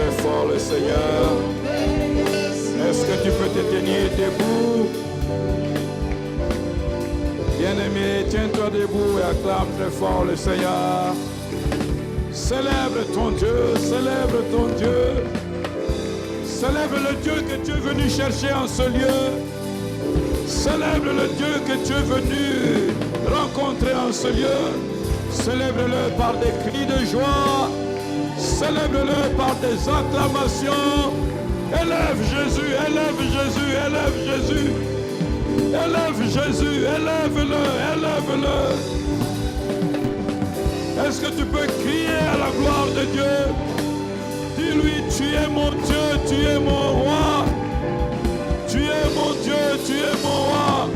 très fort le Seigneur. Est-ce que tu peux te tenir debout? Bien-aimé, tiens-toi debout et acclame très fort le Seigneur. Célèbre ton Dieu, célèbre ton Dieu. Célèbre le Dieu que tu es venu chercher en ce lieu. Célèbre le Dieu que tu es venu rencontrer en ce lieu. Célèbre-le par des cris de joie. Célèbre-le par des acclamations. Élève Jésus, élève Jésus, élève Jésus. Élève Jésus, élève-le, élève-le. Est-ce que tu peux crier à la gloire de Dieu? Dis-lui, tu es mon Dieu, tu es mon roi. Tu es mon Dieu, tu es mon roi.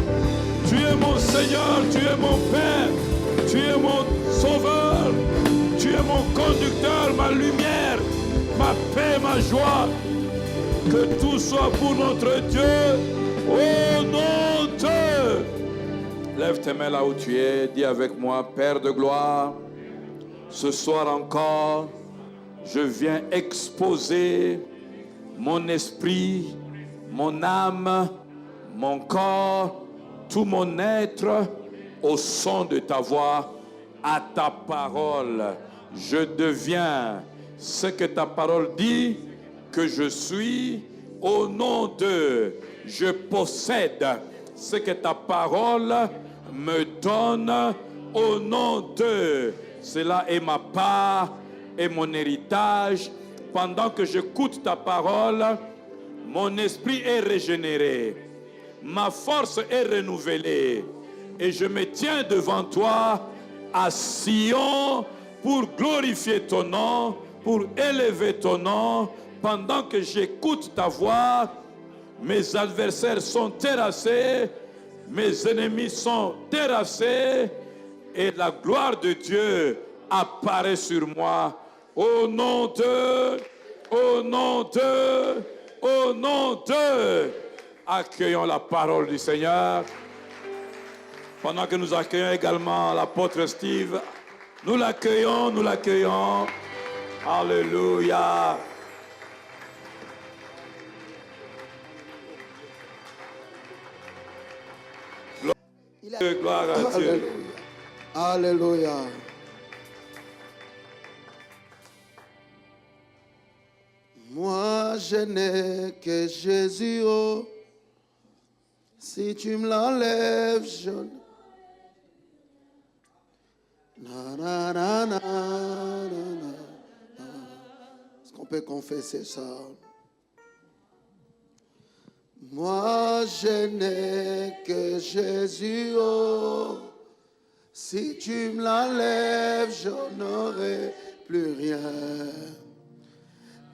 Tu es mon Seigneur, tu es mon Père. Tu es mon Sauveur. Tu es mon conducteur, ma lumière, ma paix, ma joie. Que tout soit pour notre Dieu. Au nom de... Lève tes mains là où tu es. Dis avec moi, Père de gloire, ce soir encore, je viens exposer mon esprit, mon âme, mon corps, tout mon être au son de ta voix, à ta parole. Je deviens ce que ta parole dit que je suis. Au nom de, je possède ce que ta parole me donne. Au nom de, cela est ma part et mon héritage. Pendant que j'écoute ta parole, mon esprit est régénéré, ma force est renouvelée, et je me tiens devant toi à Sion pour glorifier ton nom, pour élever ton nom. Pendant que j'écoute ta voix, mes adversaires sont terrassés, mes ennemis sont terrassés, et la gloire de Dieu apparaît sur moi. Au nom de, au nom de, au nom de. Accueillons la parole du Seigneur. Pendant que nous accueillons également l'apôtre Steve, nous l'accueillons, nous l'accueillons. Alléluia. Gloire à Dieu. Alléluia. Moi je n'ai que Jésus, oh. Si tu me l'enlèves, je... Na, na, na, na, na, na. Est-ce qu'on peut confesser ça? Moi je n'ai que Jésus, oh. Si tu me l'enlèves, je n'aurai plus rien.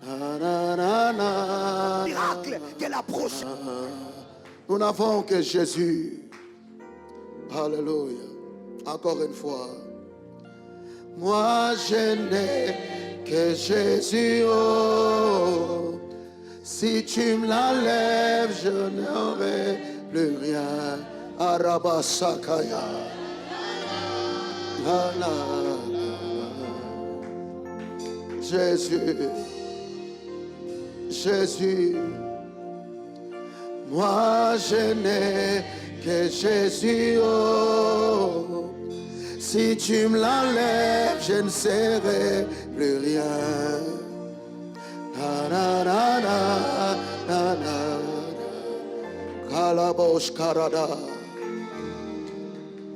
Na, na, na, na, Miracle qu'elle approche. Nous n'avons que Jésus. Alléluia. Encore une fois. Moi je n'ai que Jésus, oh. Si tu me l'enlèves, je n'aurai plus rien. Arabasakaya. La, la, la. Jésus. Jésus. Moi je n'ai que Jésus, oh. Si tu me l'enlèves, je ne serai plus rien. Na na na na na na. Kalabosh karada.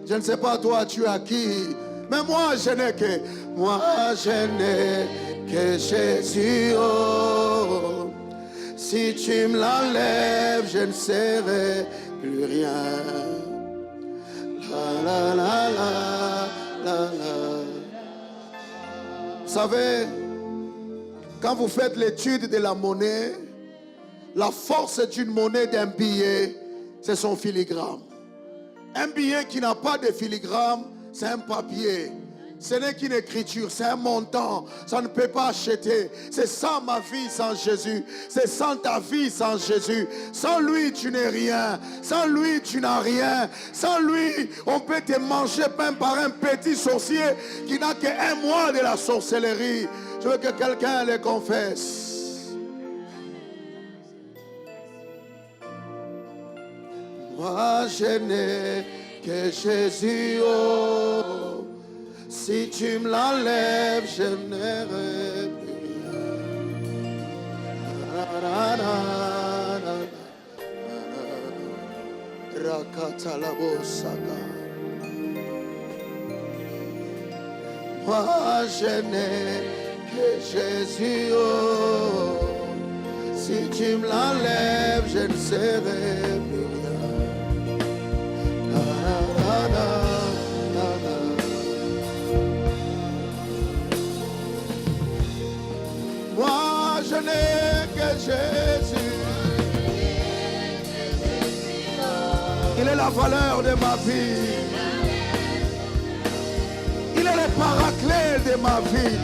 Je ne sais pas toi tu as qui, mais moi je n'ai que Jésus, oh. Si tu me l'enlèves, je ne serai plus rien. La la la la la la. Vous savez, quand vous faites l'étude de la monnaie, la force d'une monnaie, d'un billet, c'est son filigrane. Un billet qui n'a pas de filigrane, c'est un papier. Ce n'est qu'une écriture, c'est un montant. Ça ne peut pas acheter. C'est sans ma vie sans Jésus. C'est sans ta vie sans Jésus. Sans lui, tu n'es rien. Sans lui, tu n'as rien. Sans lui, on peut te manger même par un petit sorcier qui n'a qu'un mois de la sorcellerie. Je veux que quelqu'un le confesse. Moi je n'ai que Jésus, oh. Si tu me l'enlèves, je n'aurai plus rien. Rakatalabosaka. Moi je n'ai que Jésus, oh. Si tu me l'enlèves, je ne serai plus rien. Moi je n'ai que Jésus. Il est la valeur de ma vie. Il est le paraclet de ma vie.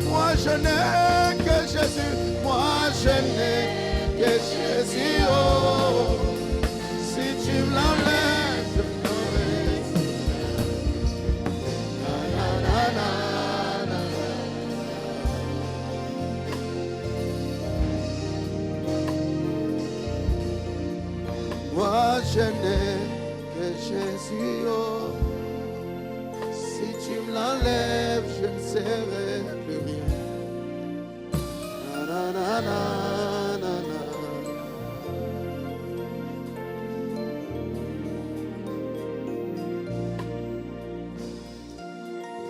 Moi je n'ai que Jésus. Moi je n'ai que Jésus. Oh. Si tu me l'enlèves, je n'aurai Moi je n'ai que Jésus, oh. Si tu me l'enlèves, je ne serai plus rien. Na, na, na, na, na.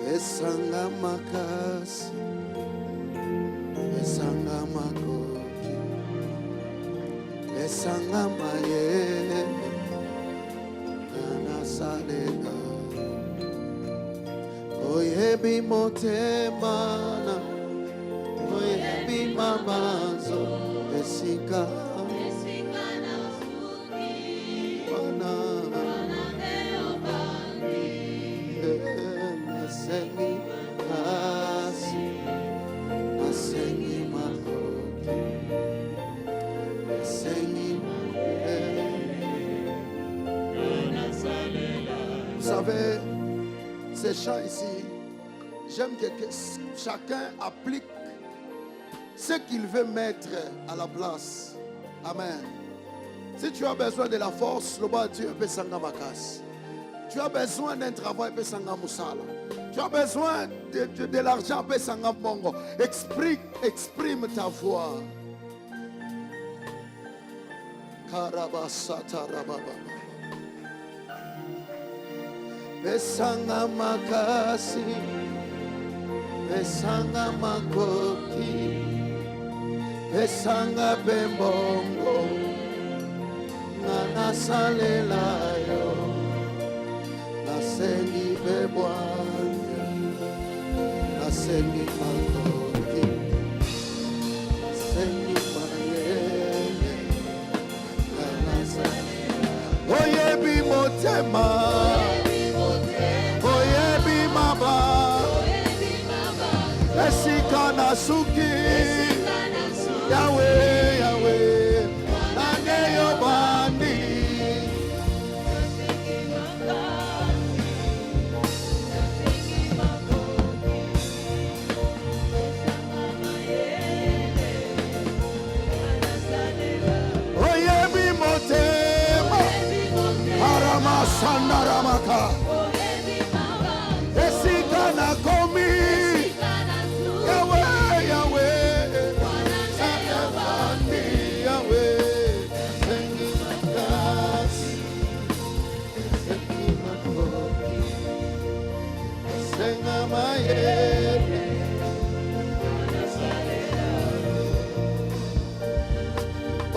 Pesanga makasi, pesanga makoki, pesanga mayele, anasalega. Oyebi motemana, oyebi mabanzo, pesika. Vous savez, ces chants ici, j'aime que chacun applique ce qu'il veut mettre à la place. Amen. Si tu as besoin de la force, le bas Dieu peut s'engamakas. Tu as besoin d'un travail, peut s'engamusala. Tu as besoin de l'argent, peut s'engamongo. Exprime ta voix. Karabasata rababa. Pesanga makasi, pesanga makoki, pesanga bembongo, nana salelayo, nasengi bebwanya, nasengi makoki, nasengi mayele, nana salelayo. Oyebi motema. Esikana suki, Yahweh, Yahweh, Nane Yobani. Oyebi motema, Harama Sandaramaka, Esikana komi.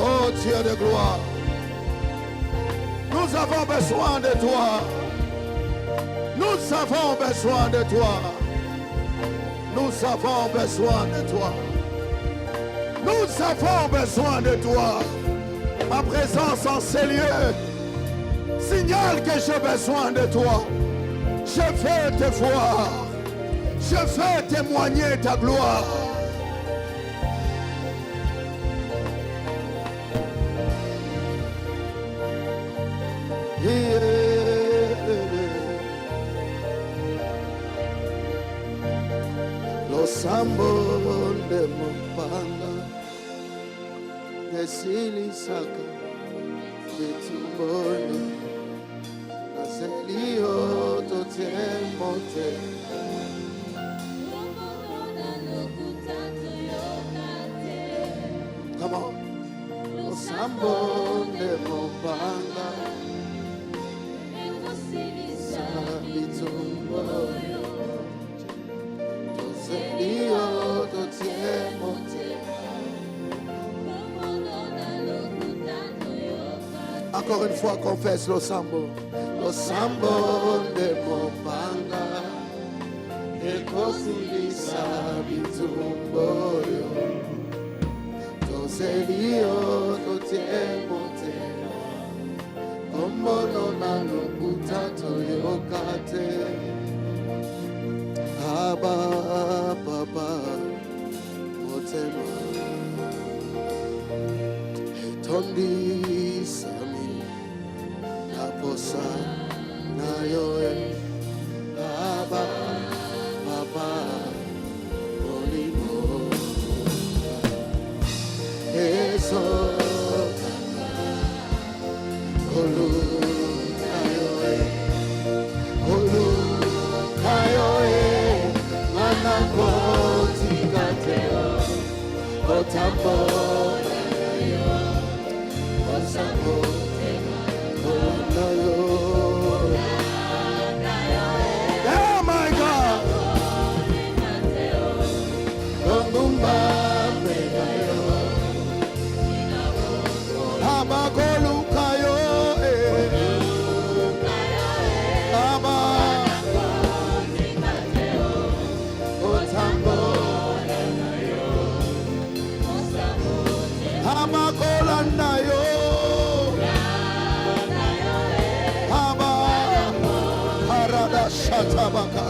Oh Dieu de gloire, nous avons besoin de toi. Nous avons besoin de toi. Nous avons besoin de toi. Nous avons besoin de toi. Ma présence en ces lieux signale que j'ai besoin de toi. Je veux te voir. Je veux témoigner ta gloire. Lo losambo nde mopanga nesilisaka bitumboni naselio totemote. Come on. Losambo nde mopanga bitumboni toselio totemote. Encore une fois, confesse losambo. Losambo nde mopanga ekosilisa bitumboyo toselio totemote. Kombono na lokuta toyokate. Aba papa motema etondi sami naposa na yoe. Aba papa olimo eso olu kayoe olu kayoe manakoti kateo otambo osambo onayo. Oh my God. Kongumba megayo abakolu kayo aba otambo abakolanda yo aba harada shatabaka.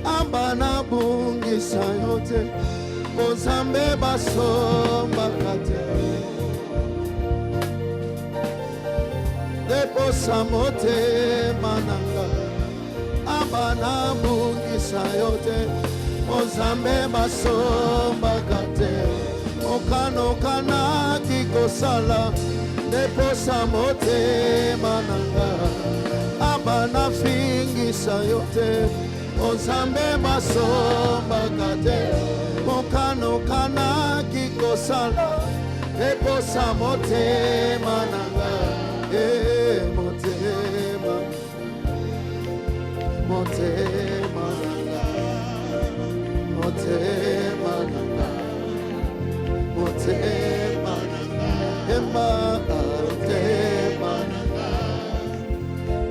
Ambana bungi sayote ozambe basomba kate deposa mote mananga. Ambana bungi sayote ozambe basomba kate okano kana kikosala deposa mote mananga. Ambana fingi sayote ozambe basomba kate okano kana kikosala deposa mote mananga. Motema motema motema motema emma motema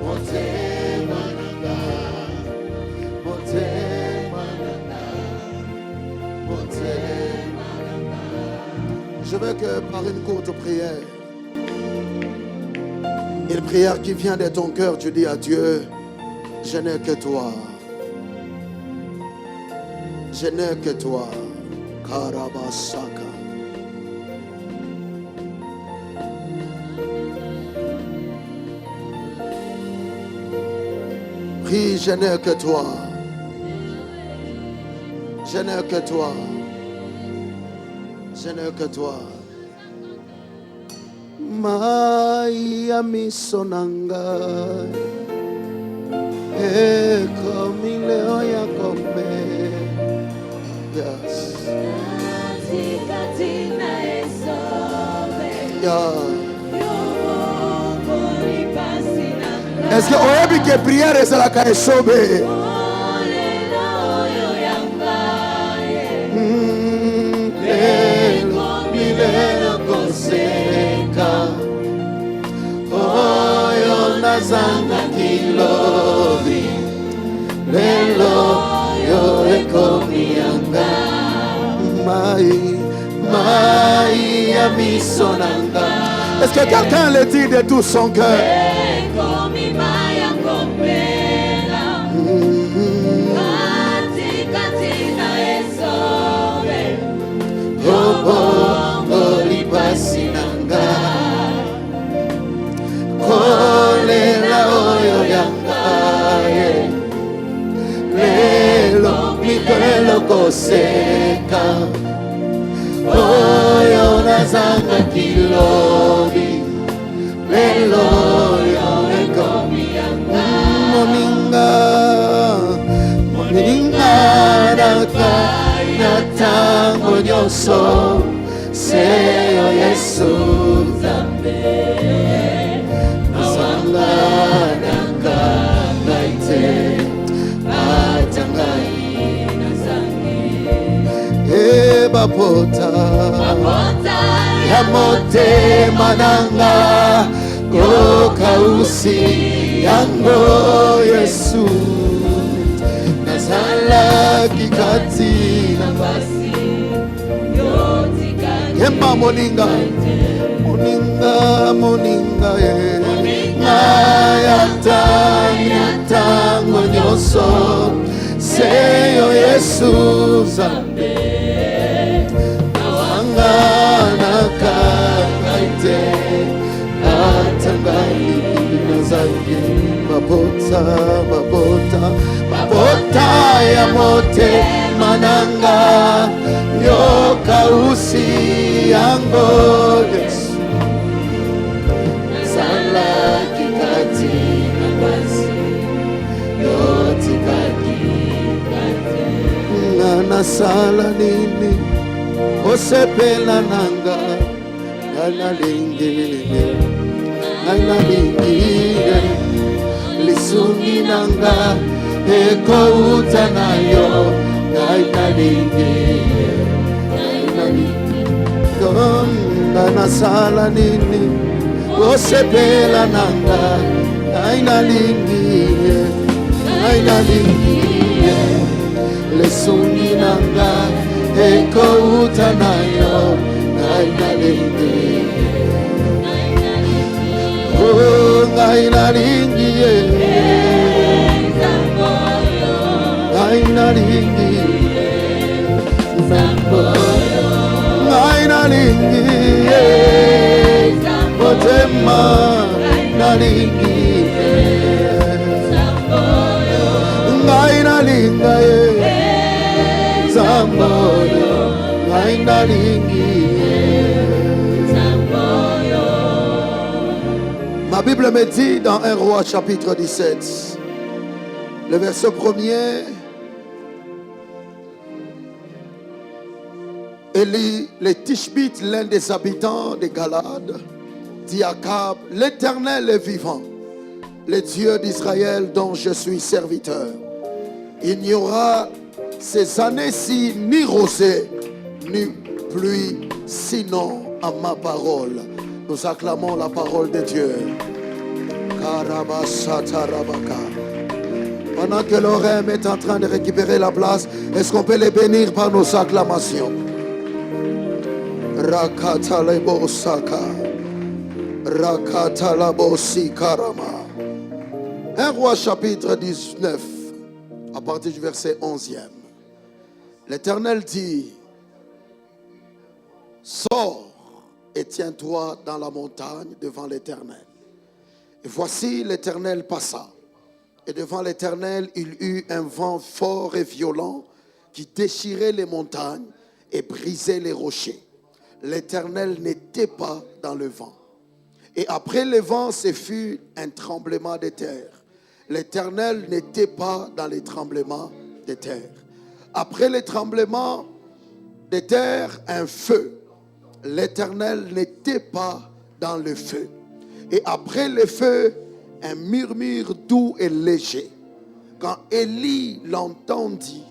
motema motema. Je veux que par une courte prière, une prière qui vient de ton cœur, tu dis à Dieu, je n'ai que toi. Je n'ai que toi. Karabasaka. Prie, je n'ai que toi. Je n'ai que toi. Je n'ai que toi. Maya misonanga ekomileo ya kombe. Yes. Yeah. Est-ce que oyebi ke prière ezalaka esobe? Milelo koseka oyo nazanga kilobi lelo yo ekomianga mai ya misonanga. Est-ce que quelqu'un le dit de tout son cœur? Kolela oyo yanga lelo mikolo koseka oyo nazanga kilobi lelo yo ekomi yanga moninga natango nyonso seyo Yesu Nzambe nazanga nakangaite atangai nazangi bapota ya motema nanga kokausi yango Yesu nazalaki kati na basi yemba moninga yatango nyonso seyo Yesu Nzambe nawanga nakangaite atangai nazangi mabota ya motema nanga yokausi yango Yesu nazalaki kati na basi yotikaki kati nasala nini osepela nanga nalingi lisungi nanga ekouta nayo nalingi nasala nini osepela nanga nalingi lisungi nanga ekouta nayo nalingi ngai nalingi motema nalingi ngai nalinga zamboyo ngai nalingi. Ma Bible me dit dans 1 Roi chapitre 17, le verset 1er, Élie, le Tishbite, l'un des habitants de Galade, dit à Akab, l'Éternel est vivant, le Dieu d'Israël dont je suis serviteur. Il n'y aura ces années-ci ni rosée, ni pluie, sinon à ma parole. Nous acclamons la parole de Dieu. Pendant que l'Orem est en train de récupérer la place, est-ce qu'on peut les bénir par nos acclamations? Rakatalebo Saka, Rakatalabo Sikarama. 1 Roi chapitre 19, à partir du verset 11e. L'Éternel dit, sors et tiens-toi dans la montagne devant l'Éternel. Et voici l'Éternel passa. Et devant l'Éternel, il eut un vent fort et violent qui déchirait les montagnes et brisait les rochers. L'Éternel n'était pas dans le vent. Et après le vent, ce fut un tremblement de terre. L'Éternel n'était pas dans les tremblements de terre. Après les tremblements de terre, un feu. L'Éternel n'était pas dans le feu. Et après le feu, un murmure doux et léger. Quand Élie l'entendit,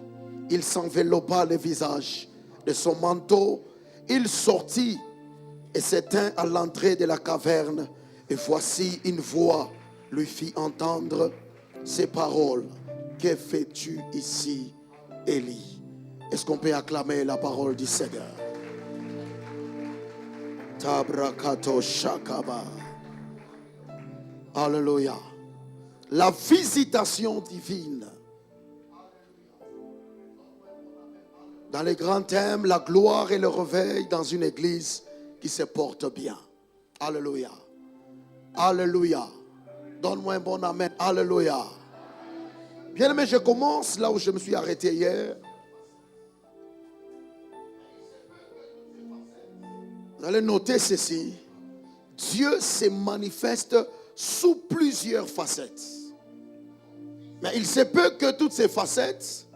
il s'enveloppa le visage de son manteau. Il sortit et s'éteint à l'entrée de la caverne. Et voici une voix lui fit entendre ces paroles. que fais-tu ici, Élie? Est-ce qu'on peut acclamer la parole du Seigneur? Tabrakato Shakaba. Alléluia. La visitation divine. Dans les grands thèmes, la gloire et le réveil dans une église qui se porte bien. Alléluia. Alléluia. Donne-moi un bon amen. Alléluia. Bien aimé, je commence là où je me suis arrêté hier. Vous allez noter ceci. Dieu se manifeste sous plusieurs facettes. Mais il se peut que toutes ces facettes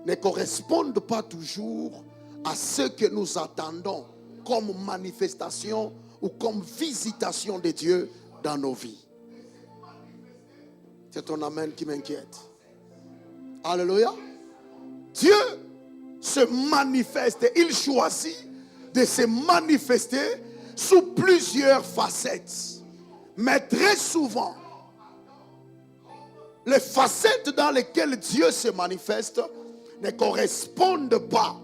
ne correspondent pas toujours à ce que nous attendons comme manifestation ou comme visitation de Dieu dans nos vies. C'est ton amen qui m'inquiète. Alléluia. Dieu se manifeste, il choisit de se manifester sous plusieurs facettes. Mais très souvent, les facettes dans lesquelles Dieu se manifeste ne correspondent pas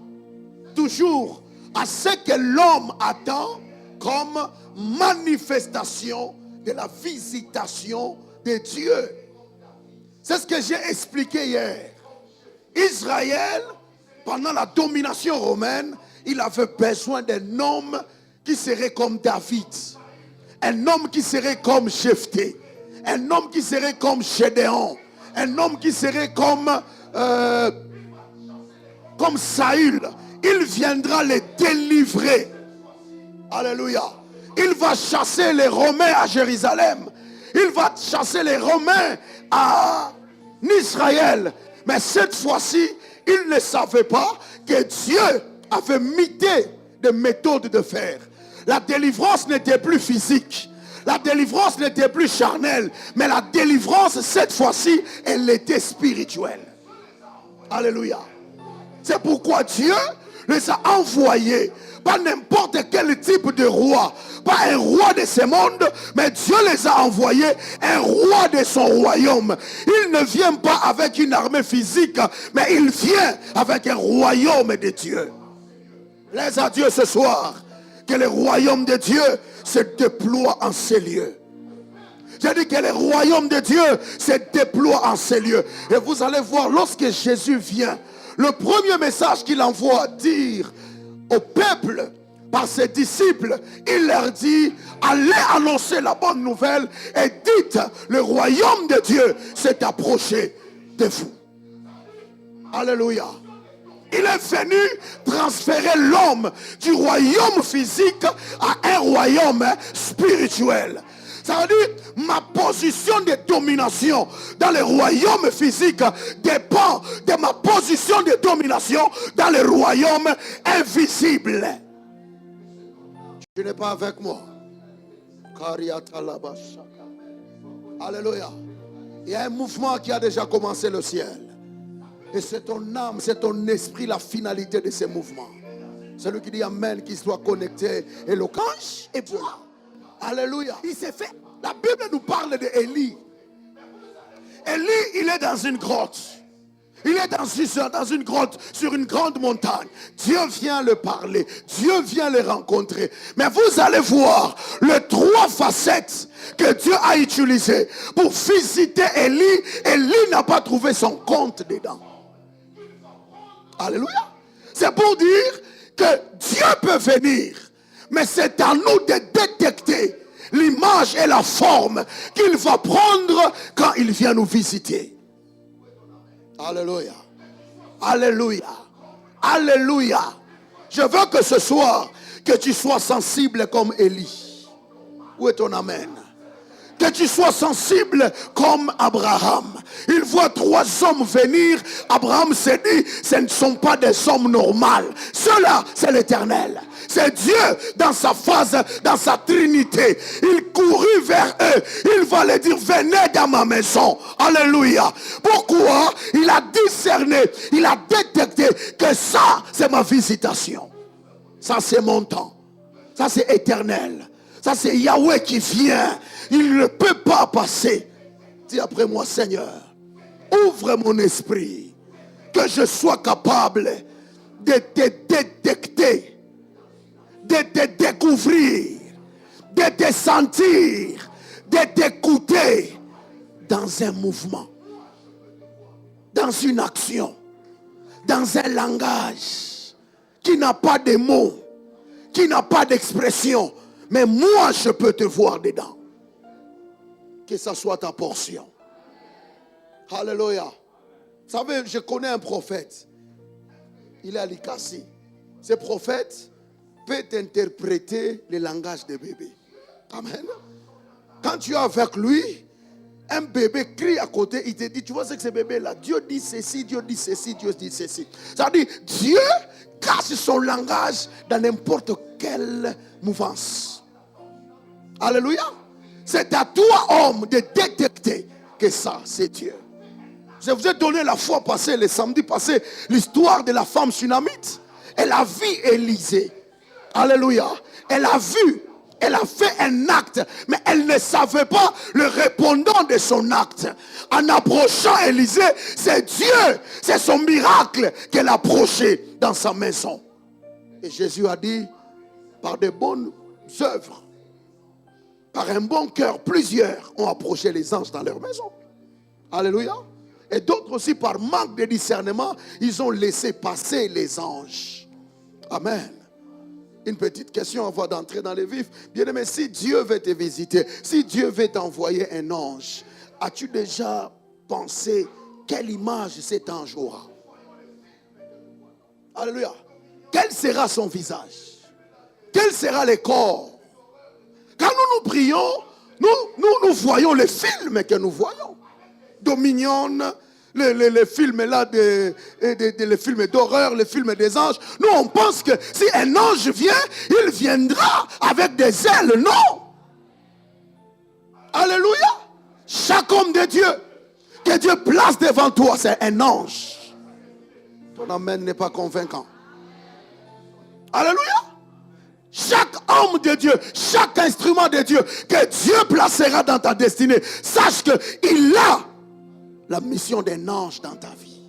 toujours à ce que l'homme attend comme manifestation de la visitation de Dieu. C'est ce que j'ai expliqué hier. Israël, pendant la domination romaine, il avait besoin d'un homme qui serait comme David. Un homme qui serait comme Jephthé. Un homme qui serait comme Gédéon. Un homme qui serait comme Saül. Il viendra les délivrer. Alléluia. Il va chasser les Romains à Jérusalem. Il va chasser les Romains à Israël. Mais cette fois-ci, il ne savait pas que Dieu avait mité des méthodes de faire. La délivrance n'était plus physique. La délivrance n'était plus charnelle. Mais la délivrance, cette fois-ci, elle était spirituelle. Alléluia. C'est pourquoi Dieu les a envoyés. Pas n'importe quel type de roi. Pas un roi de ce monde. Mais Dieu les a envoyés. Un roi de son royaume. Il ne vient pas avec une armée physique. Mais il vient avec un royaume de Dieu. Laisse à Dieu ce soir que le royaume de Dieu se déploie en ces lieux. J'ai dit que le royaume de Dieu se déploie en ces lieux. Et vous allez voir, lorsque Jésus vient, le premier message qu'il envoie dire au peuple par ses disciples, il leur dit: allez annoncer la bonne nouvelle et dites, le royaume de Dieu s'est approché de vous. Alléluia. Il est venu transférer l'homme du royaume physique à un royaume spirituel. Ça veut dire, ma position de domination dans le royaume physique dépend de ma position de domination dans le royaume invisible. Tu n'es pas avec moi. Alléluia. Il y a un mouvement qui a déjà commencé le ciel. Et c'est ton âme, c'est ton esprit, la finalité de ce mouvement. Celui qui dit amen, qui soit connecté, et le canche est là. Alléluia. Il s'est fait. La Bible nous parle d'Élie. Élie, il est dans une grotte. Il est dans une grotte, sur une grande montagne. Dieu vient le parler. Dieu vient le rencontrer. Mais vous allez voir les trois facettes que Dieu a utilisées pour visiter Élie. Élie n'a pas trouvé son compte dedans. Alléluia. C'est pour dire que Dieu peut venir. Mais c'est à nous de détecter l'image et la forme qu'il va prendre quand il vient nous visiter. Alléluia. Alléluia. Alléluia. Je veux que ce soir, que tu sois sensible comme Élie. Où est ton amen? Que tu sois sensible comme Abraham. Il voit trois hommes venir. Abraham s'est dit, ce ne sont pas des hommes normaux. Ceux-là, c'est l'Éternel. C'est Dieu dans sa phase, dans sa trinité. Il courut vers eux. Il va leur dire, venez dans ma maison. Alléluia. Pourquoi? Il a discerné, il a détecté que ça, c'est ma visitation. Ça, c'est mon temps. Ça, c'est éternel. Ça, c'est Yahweh qui vient. Il ne peut pas passer. Dis après moi, Seigneur, Ouvre mon esprit, que je sois capable de te détecter, de te découvrir, de te sentir, de t'écouter dans un mouvement, dans une action, dans un langage qui n'a pas de mots, qui n'a pas d'expression, mais moi je peux te voir dedans. Que ça soit ta portion. Alléluia. Vous savez, je connais un prophète. Il est à Likasi. Ce prophète peut interpréter le langage des bébés. Amen. Quand tu es avec lui, un bébé crie à côté, il te dit, tu vois ce que ce bébé-là, Dieu dit ceci, Dieu dit ceci, Dieu dit ceci. Ça dit, Dieu cache son langage dans n'importe quelle mouvance. Alléluia. C'est à toi, homme, de détecter que ça, c'est Dieu. Je vous ai donné la fois passée, le samedi passé, l'histoire de la femme sunamite. Elle a vu Élisée. Alléluia. Elle a vu. Elle a fait un acte, mais elle ne savait pas le répondant de son acte. En approchant Élisée, c'est Dieu, c'est son miracle qu'elle a approché dans sa maison. Et Jésus a dit, par de bonnes œuvres, par un bon cœur, plusieurs ont approché les anges dans leur maison. Alléluia. Et d'autres aussi, par manque de discernement, ils ont laissé passer les anges. Amen. Une petite question avant d'entrer dans les vifs. Bien-aimé, si Dieu veut te visiter, si Dieu veut t'envoyer un ange, as-tu déjà pensé quelle image cet ange aura? Alléluia. Quel sera son visage? Quel sera le corps? Quand nous prions, nous voyons les films que nous voyons. Dominion, les films là, les films d'horreur, les films des anges. Nous, on pense que si un ange vient, il viendra avec des ailes. Non. Alléluia. Chaque homme de Dieu que Dieu place devant toi, c'est un ange. Ton amen n'est pas convaincant. Alléluia. Chaque homme de Dieu, chaque instrument de Dieu que Dieu placera dans ta destinée, sache qu'il a la mission d'un ange dans ta vie.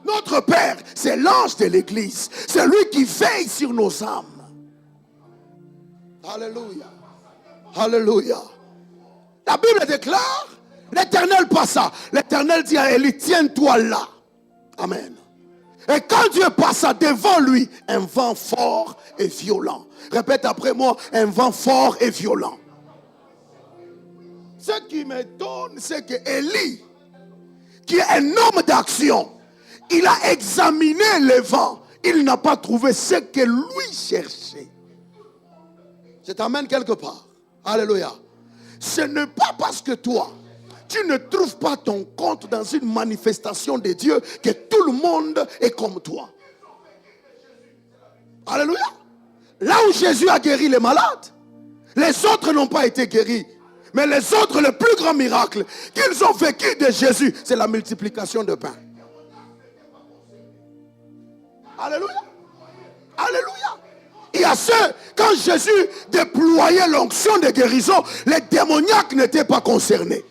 Notre Père, c'est l'ange de l'église. C'est lui qui veille sur nos âmes. Alléluia. Alléluia. La Bible déclare, l'Éternel passa. L'Éternel dit à Élie, tiens-toi là. Amen. Et quand Dieu passa devant lui, un vent fort et violent. Répète après moi, un vent fort et violent. Ce qui m'étonne, c'est que Élie, qui est un homme d'action, il a examiné le vent. Il n'a pas trouvé ce que lui cherchait. Je t'amène quelque part. Alléluia. Ce n'est pas parce que toi, tu ne trouves pas ton compte dans une manifestation de Dieu que tout le monde est comme toi. Alléluia. Là où Jésus a guéri les malades, les autres n'ont pas été guéris. Mais les autres, le plus grand miracle qu'ils ont vécu de Jésus, c'est la multiplication de pain. Alléluia. Alléluia. Il y a ceux, quand Jésus déployait l'onction de guérison, les démoniaques n'étaient pas concernés.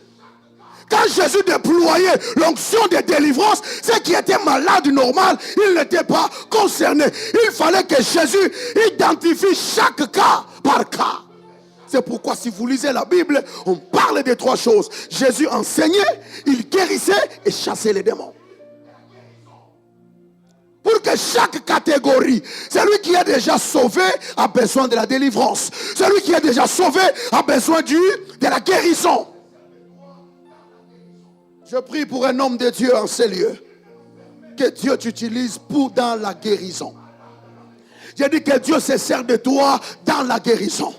Quand Jésus déployait l'onction de délivrance, ceux qui étaient malades normal, ils n'étaient pas concernés. Il fallait que Jésus identifie chaque cas par cas. C'est pourquoi si vous lisez la Bible, on parle de trois choses. Jésus enseignait, il guérissait et chassait les démons. Pour que chaque catégorie, celui qui est déjà sauvé a besoin de la délivrance. Celui qui est déjà sauvé a besoin de la guérison. Je prie pour un homme de Dieu en ces lieux. Que Dieu t'utilise dans la guérison. J'ai dit que Dieu se sert de toi dans la guérison.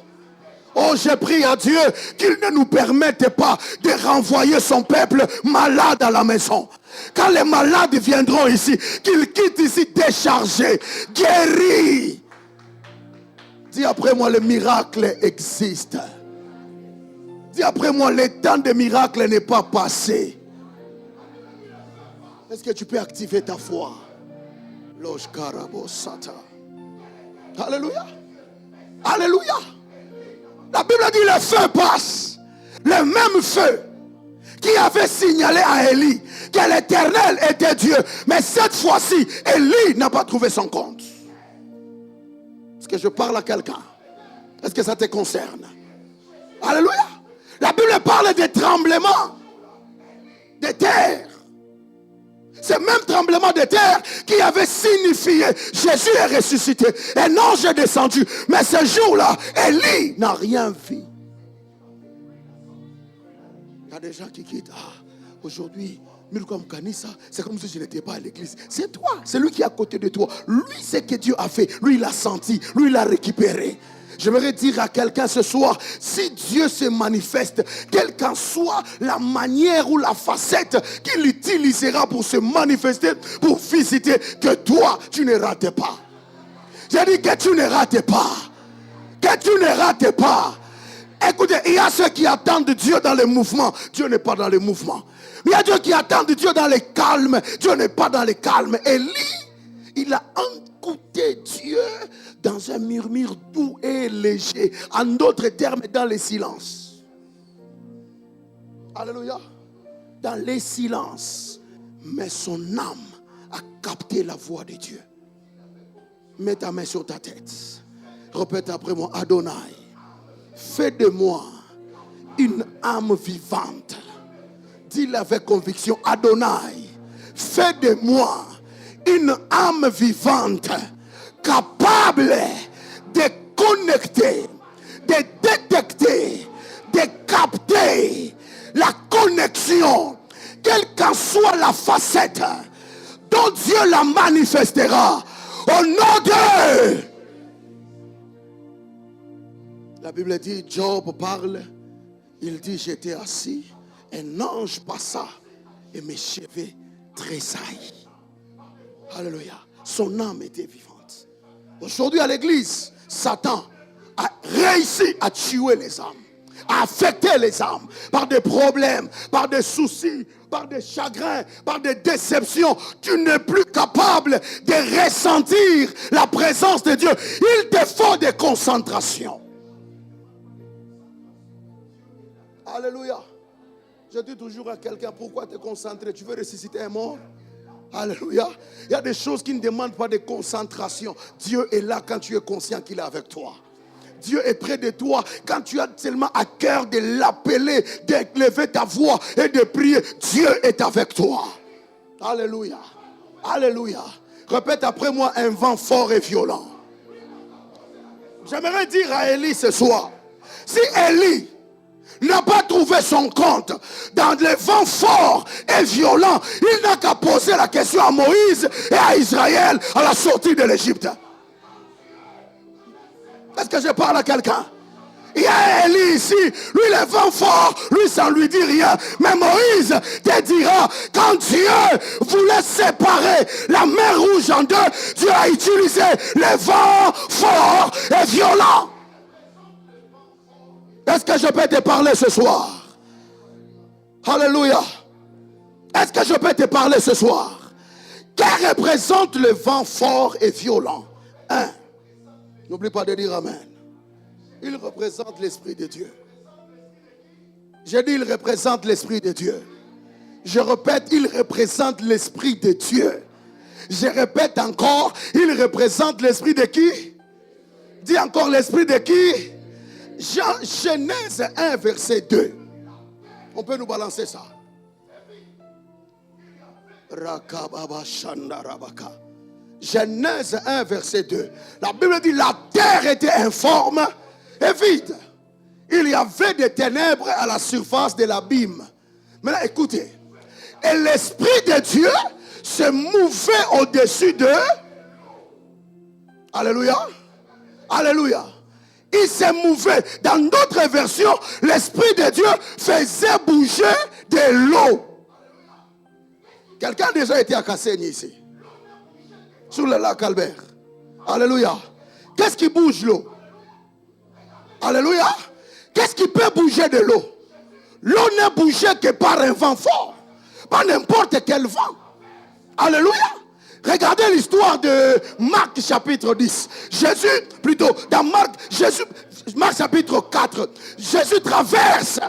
Oh, je prie à Dieu qu'il ne nous permette pas de renvoyer son peuple malade à la maison. Quand les malades viendront ici, qu'ils quittent ici déchargés, guéris. Dis après moi, le miracle existe. Dis après moi, le temps des miracles n'est pas passé. Est-ce que tu peux activer ta foi? Alléluia. Alléluia. La Bible dit le feu passe. Le même feu qui avait signalé à Élie que l'Éternel était Dieu. Mais cette fois-ci, Élie n'a pas trouvé son compte. Est-ce que je parle à quelqu'un? Est-ce que ça te concerne? Alléluia. La Bible parle des tremblements de terre. Ce même tremblement de terre qui avait signifié Jésus est ressuscité. Un ange est descendu. Mais ce jour-là, Élie n'a rien vu. Il y a des gens qui quittent. Aujourd'hui, c'est comme si je n'étais pas à l'église. C'est toi, c'est lui qui est à côté de toi. Lui, c'est ce que Dieu a fait. Lui, il l'a senti. Lui, il l'a récupéré. J'aimerais dire à quelqu'un ce soir, si Dieu se manifeste, quelle qu'en soit la manière ou la facette qu'il utilisera pour se manifester, pour visiter, que toi, tu ne rates pas. J'ai dit que tu ne rates pas. Que tu ne rates pas. Écoutez, il y a ceux qui attendent Dieu dans le mouvement. Dieu n'est pas dans le mouvement. Il y a ceux qui attendent Dieu dans le calme. Dieu n'est pas dans le calme. Élie, il a écouté Dieu dans un murmure doux et léger. En d'autres termes, dans le silence. Alléluia. Dans le silence. Mais son âme a capté la voix de Dieu. Mets ta main sur ta tête. Répète après moi, Adonai, fais de moi une âme vivante. Dis-le avec conviction, Adonai, fais de moi une âme vivante, capable de connecter, de détecter, de capter la connexion, quelle qu'en soit la facette dont Dieu la manifestera. Au nom de... La Bible dit, Job parle, il dit, j'étais assis, un ange passa et mes cheveux tressaillent. Alléluia. Son âme était vivante. Aujourd'hui à l'église, Satan a réussi à tuer les âmes, à affecter les âmes par des problèmes, par des soucis, par des chagrins, par des déceptions. Tu n'es plus capable de ressentir la présence de Dieu. Il te faut des concentrations. Alléluia. Je dis toujours à quelqu'un, pourquoi te concentrer? Tu veux ressusciter un mort? Alléluia. Il y a des choses qui ne demandent pas de concentration. Dieu est là quand tu es conscient qu'il est avec toi. Dieu est près de toi quand tu as seulement à cœur de l'appeler, d'élever ta voix et de prier. Dieu est avec toi. Alléluia. Alléluia. Répète après moi, un vent fort et violent. J'aimerais dire à Élie ce soir, si Élie n'a pas trouvé son compte dans les vents forts et violents, il n'a qu'à poser la question à Moïse et à Israël à la sortie de l'Égypte. Est-ce que je parle à quelqu'un? Il y a Élie ici, lui les vents forts, lui ça ne lui dit rien. Mais Moïse te dira, quand Dieu voulait séparer la mer Rouge en deux, Dieu a utilisé les vents forts et violents. Est-ce que je peux te parler ce soir? Alléluia. Est-ce que je peux te parler ce soir? Que représente le vent fort et violent? N'oublie pas de dire Amen. Il représente l'Esprit de Dieu. J'ai dit, il représente l'Esprit de Dieu. Je répète, il représente l'Esprit de Dieu. Je répète encore, il représente l'Esprit de qui? Dis encore, l'Esprit de qui? Genèse 1, verset 2. On peut nous balancer ça. Genèse 1, verset 2. La Bible dit, la terre était informe et vide. Il y avait des ténèbres à la surface de l'abîme. Maintenant, écoutez. Et l'Esprit de Dieu se mouvait au-dessus d'eux. Alléluia. Alléluia. Il s'est mouvé. Dans d'autres versions, l'Esprit de Dieu faisait bouger de l'eau. Quelqu'un a déjà été à Cassagne ici? Sur le lac Albert. Alléluia. Qu'est-ce qui bouge l'eau? Alléluia. Qu'est-ce qui peut bouger de l'eau? L'eau n'est bougée que par un vent fort. Pas n'importe quel vent. Alléluia. Regardez l'histoire de Marc chapitre 10. Jésus, plutôt, dans Marc chapitre 4, Jésus traverse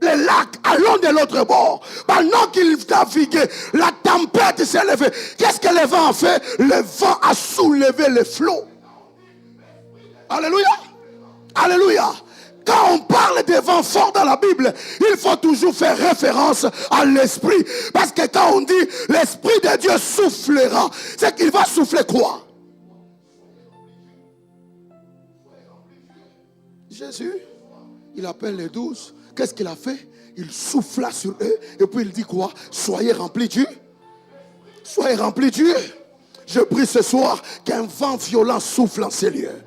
le lac, allons de l'autre bord. Pendant qu'il naviguait, la tempête s'est levée. Qu'est-ce que le vent a fait? Le vent a soulevé les flots. Alléluia. Alléluia. Quand on parle de vent fort dans la Bible, il faut toujours faire référence à l'esprit. Parce que quand on dit l'esprit de Dieu soufflera, c'est qu'il va souffler quoi? Jésus, il appelle les 12. Qu'est-ce qu'il a fait? Il souffla sur eux. Et puis il dit quoi? Soyez remplis Dieu. Soyez remplis Dieu. Je prie ce soir qu'un vent violent souffle en ces lieux.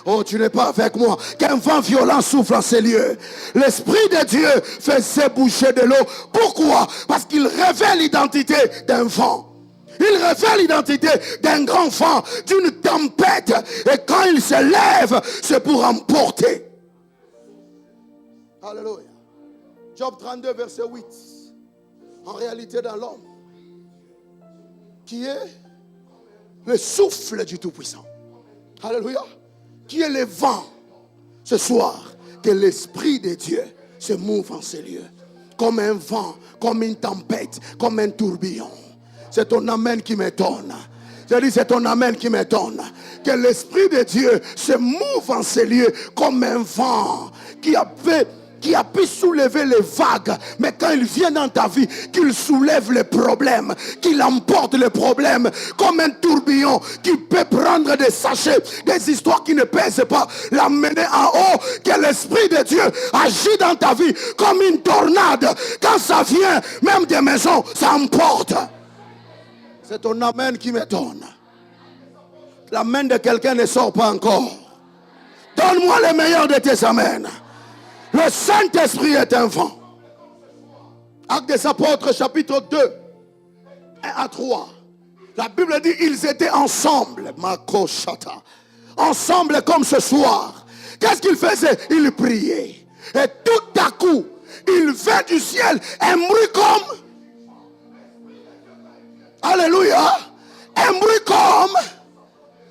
Oh, tu n'es pas avec moi. Qu'un vent violent souffle en ces lieux. L'Esprit de Dieu faisait bouger de l'eau. Pourquoi? Parce qu'il révèle l'identité d'un vent. Il révèle l'identité d'un grand vent, d'une tempête. Et quand il se lève, c'est pour emporter. Alléluia. Job 32, verset 8. En réalité, dans l'homme, qui est le souffle du Tout-Puissant. Alléluia. Qui est le vent. Ce soir, que l'Esprit de Dieu se mouve en ces lieux. Comme un vent, comme une tempête, comme un tourbillon. C'est ton amen qui m'étonne. Je dis, c'est ton amen qui m'étonne. Que l'Esprit de Dieu se mouve en ces lieux comme un vent qui a pu soulever les vagues. Mais quand il vient dans ta vie, qu'il soulève les problèmes, qu'il emporte les problèmes comme un tourbillon qui peut prendre des sachets, des histoires qui ne pèsent pas, l'amener en haut. Que l'Esprit de Dieu agit dans ta vie comme une tornade. Quand ça vient, même des maisons, ça emporte. C'est ton amen qui m'étonne. L'amen de quelqu'un ne sort pas encore. Donne-moi le meilleur de tes amens. Le Saint-Esprit est un vent. Actes des Apôtres, chapitre 2, 1 à 3. La Bible dit ils étaient ensemble. Makoshata. Ensemble comme ce soir. Qu'est-ce qu'ils faisaient? Ils priaient. Et tout à coup, il vint du ciel un bruit comme... Alléluia. Un bruit comme...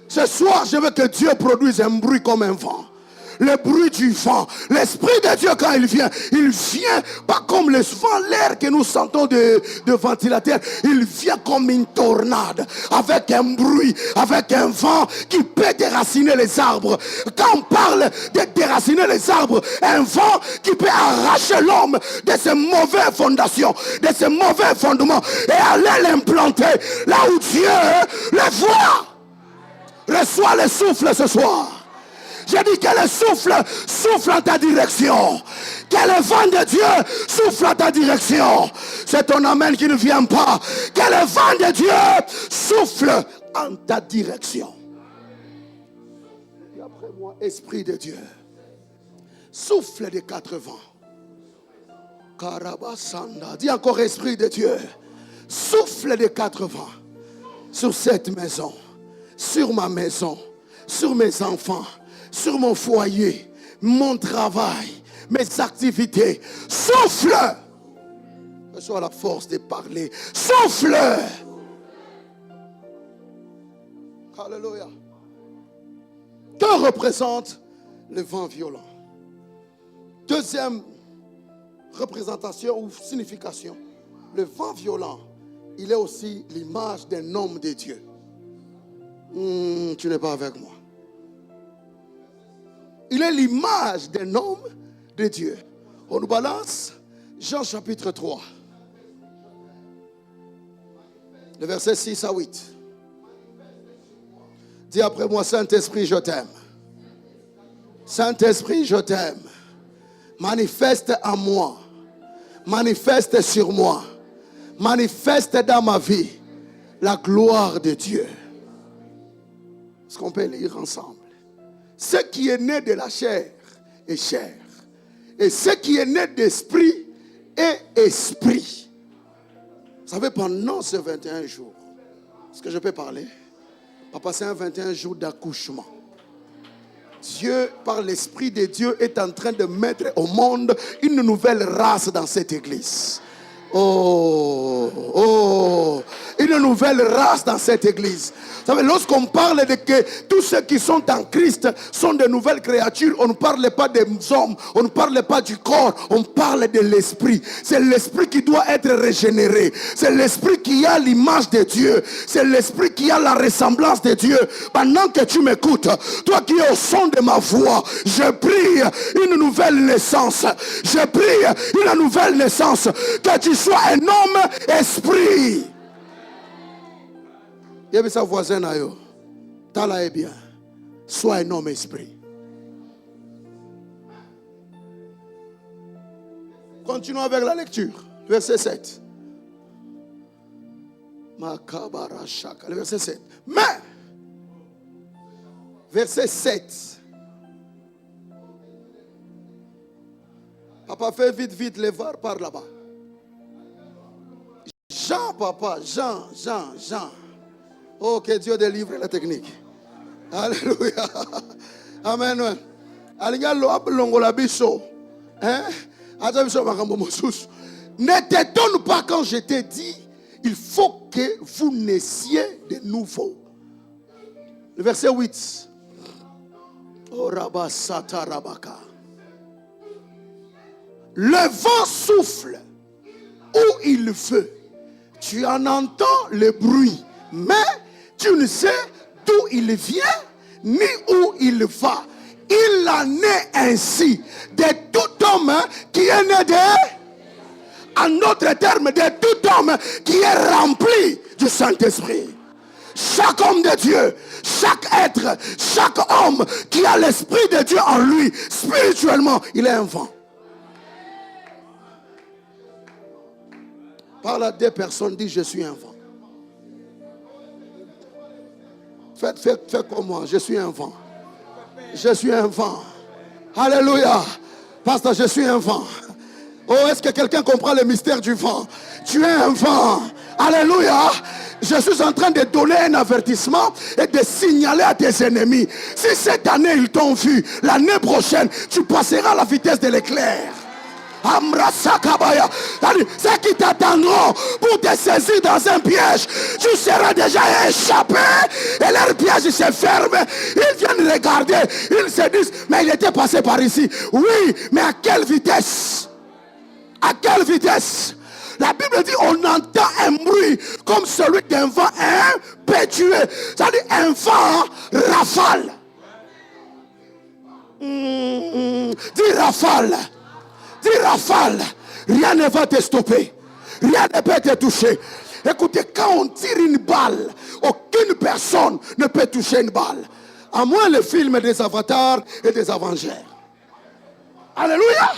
Ce soir, je veux que Dieu produise un bruit comme un vent. Le bruit du vent. L'Esprit de Dieu, quand il vient pas comme le vent, l'air que nous sentons de ventilateur. Il vient comme une tornade, avec un bruit, avec un vent qui peut déraciner les arbres. Quand on parle de déraciner les arbres, un vent qui peut arracher l'homme de ses mauvaises fondations, de ses mauvais fondements, et aller l'implanter là où Dieu le voit. Reçois le souffle ce soir. J'ai dit que le souffle en ta direction. Que le vent de Dieu souffle en ta direction. C'est ton amen qui ne vient pas. Que le vent de Dieu souffle en ta direction. Et après moi, Esprit de Dieu, souffle des 4 vents. Karabasanda. Dis encore Esprit de Dieu, souffle des 4 vents sur cette maison, sur ma maison, sur mes enfants, sur mon foyer, mon travail, mes activités. Souffle. Reçois la force de parler. Souffle. Alléluia. Que représente le vent violent? Deuxième représentation ou signification. Le vent violent, il est aussi l'image d'un homme de Dieu. Tu n'es pas avec moi. Il est l'image d'un homme de Dieu. On nous balance Jean chapitre 3. Le verset 6 à 8. Dis après moi, Saint-Esprit, je t'aime. Saint-Esprit, je t'aime. Manifeste en moi. Manifeste sur moi. Manifeste dans ma vie la gloire de Dieu. Est-ce qu'on peut lire ensemble? Ce qui est né de la chair est chair. Et ce qui est né d'esprit est esprit. Vous savez, pendant ces 21 jours, est-ce que je peux parler? Papa, c'est un 21 jours d'accouchement. Dieu, par l'Esprit de Dieu, est en train de mettre au monde une nouvelle race dans cette église. Oh, une nouvelle race dans cette église. Vous savez, lorsqu'on parle de que tous ceux qui sont en Christ sont de nouvelles créatures, on ne parle pas des hommes, on ne parle pas du corps, on parle de l'esprit. C'est l'esprit qui doit être régénéré. C'est l'esprit qui a l'image de Dieu. C'est l'esprit qui a la ressemblance de Dieu. Pendant que tu m'écoutes, toi qui es au son de ma voix, je prie une nouvelle naissance. Je prie une nouvelle naissance. Que tu sois un homme esprit. Il y a sa voisin là, Tala est bien. Sois un homme esprit. Continuons avec la lecture. Verset 7. Le verset 7. Mais, verset 7. Papa, fais vite, les var par là-bas. Jean, papa, Jean. Oh, que Dieu délivre la technique. Alléluia. Amen. Ne t'étonne pas quand je t'ai dit, il faut que vous naissiez de nouveau. Le verset 8. Oh, Rabasata Rabaka. Le vent souffle où il veut. Tu en entends le bruit, mais tu ne sais d'où il vient ni où il va. Il en est ainsi de tout homme qui est né de, en d'autres termes, de tout homme qui est rempli du Saint-Esprit. Chaque homme de Dieu, chaque être, chaque homme qui a l'Esprit de Dieu en lui, spirituellement, il est un vent. Parle à deux personnes, dis je suis un vent. Faites comme moi, je suis un vent. Je suis un vent. Alléluia. Pasteur, je suis un vent. Oh, est-ce que quelqu'un comprend le mystère du vent? Tu es un vent. Alléluia. Je suis en train de donner un avertissement et de signaler à tes ennemis. Si cette année ils t'ont vu, l'année prochaine, tu passeras à la vitesse de l'éclair. Ceux qui t'attendront pour te saisir dans un piège, tu seras déjà échappé et leur piège se ferme. Ils viennent regarder, ils se disent mais il était passé par ici. Oui, mais à quelle vitesse? À quelle vitesse? La Bible dit on entend un bruit comme celui d'un vent impétueux. C'est-à-dire un vent rafale. Dis rafale. Dis rafale, rien ne va te stopper. Rien ne peut te toucher. Écoutez, quand on tire une balle, aucune personne ne peut toucher une balle. À moins le film des avatars et des avengers. Alléluia.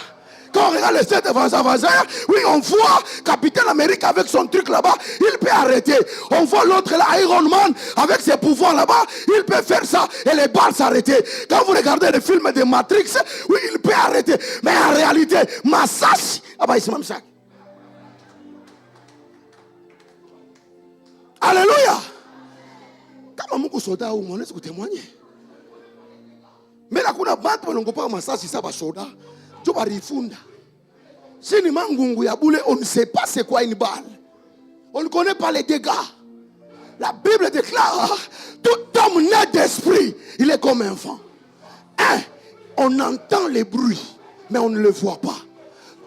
Quand on regarde les 7 avengers, oui, on voit Capitaine Amérique avec son truc là-bas, il peut arrêter. On voit l'autre là, Iron Man, avec ses pouvoirs là-bas, il peut faire ça et les balles s'arrêter. Quand vous regardez le film de Matrix, oui, il peut arrêter. Mais en réalité, Masashi, c'est même ça. Alléluia. Quand mon soldat ou mon est-ce que vous témoignez? Mais là, quand on a battu, on ne peut pas Masashi, ça va soldat. Si on ne sait pas c'est quoi une balle. On ne connaît pas les dégâts. La Bible déclare tout homme né d'esprit, il est comme un vent. On entend les bruits, mais on ne le voit pas.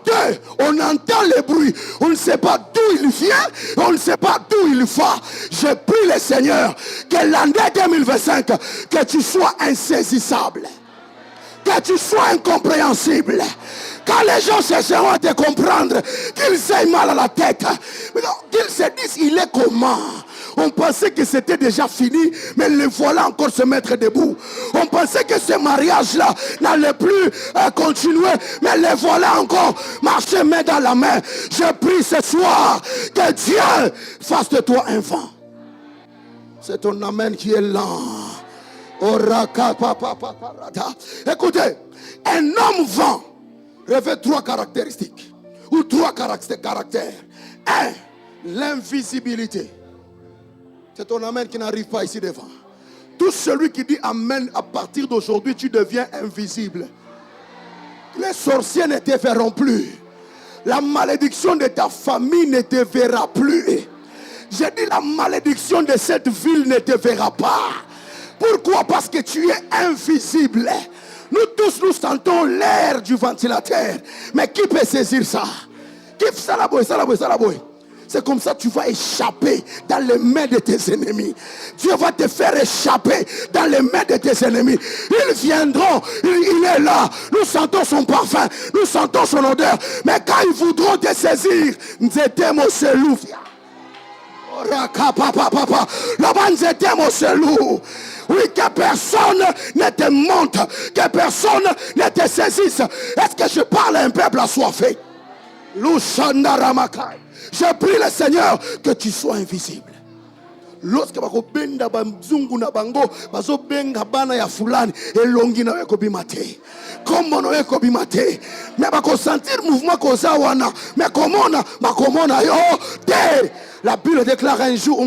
2, on entend les bruits, on ne sait pas d'où il vient, on ne sait pas d'où il va. Je prie le Seigneur que l'année 2025, que tu sois insaisissable. Que tu sois incompréhensible. Quand les gens chercheront à te comprendre, qu'ils aient mal à la tête, qu'ils se disent il est comment. On pensait que c'était déjà fini, mais le voilà encore se mettre debout. On pensait que ce mariage-là n'allait plus continuer, mais le voilà encore marcher main dans la main. Je prie ce soir que Dieu fasse de toi un vent. C'est ton amen qui est lent. Écoutez, un homme vent revêt 3 caractéristiques ou 3 caractères. 1, l'invisibilité. C'est ton amen qui n'arrive pas ici devant. Tout celui qui dit amen, à partir d'aujourd'hui tu deviens invisible. Les sorciers ne te verront plus. La malédiction de ta famille ne te verra plus. J'ai dit la malédiction de cette ville ne te verra pas. Pourquoi? Parce que tu es invisible. Nous tous, nous sentons l'air du ventilateur. Mais qui peut saisir ça? Qui fait ça la boy, ça la boy, ça la boy? C'est comme ça que tu vas échapper dans les mains de tes ennemis. Dieu va te faire échapper dans les mains de tes ennemis. Ils viendront, il est là. Nous sentons son parfum, nous sentons son odeur. Mais quand ils voudront te saisir, Nzetemo Selou. Là-bas, Nzetemo Selou. Oui, que personne ne te monte, que personne ne te saisisse. Est-ce que je parle à un peuple assoiffé? Je prie le Seigneur que tu sois invisible. Lorsque bakobenda bamzungu na bango bazobenga bana ya fulani elongi na weko bimate comme no weko bimate mais bako sentir mouvement koza wana mais komona yo te. La Bible déclare un jour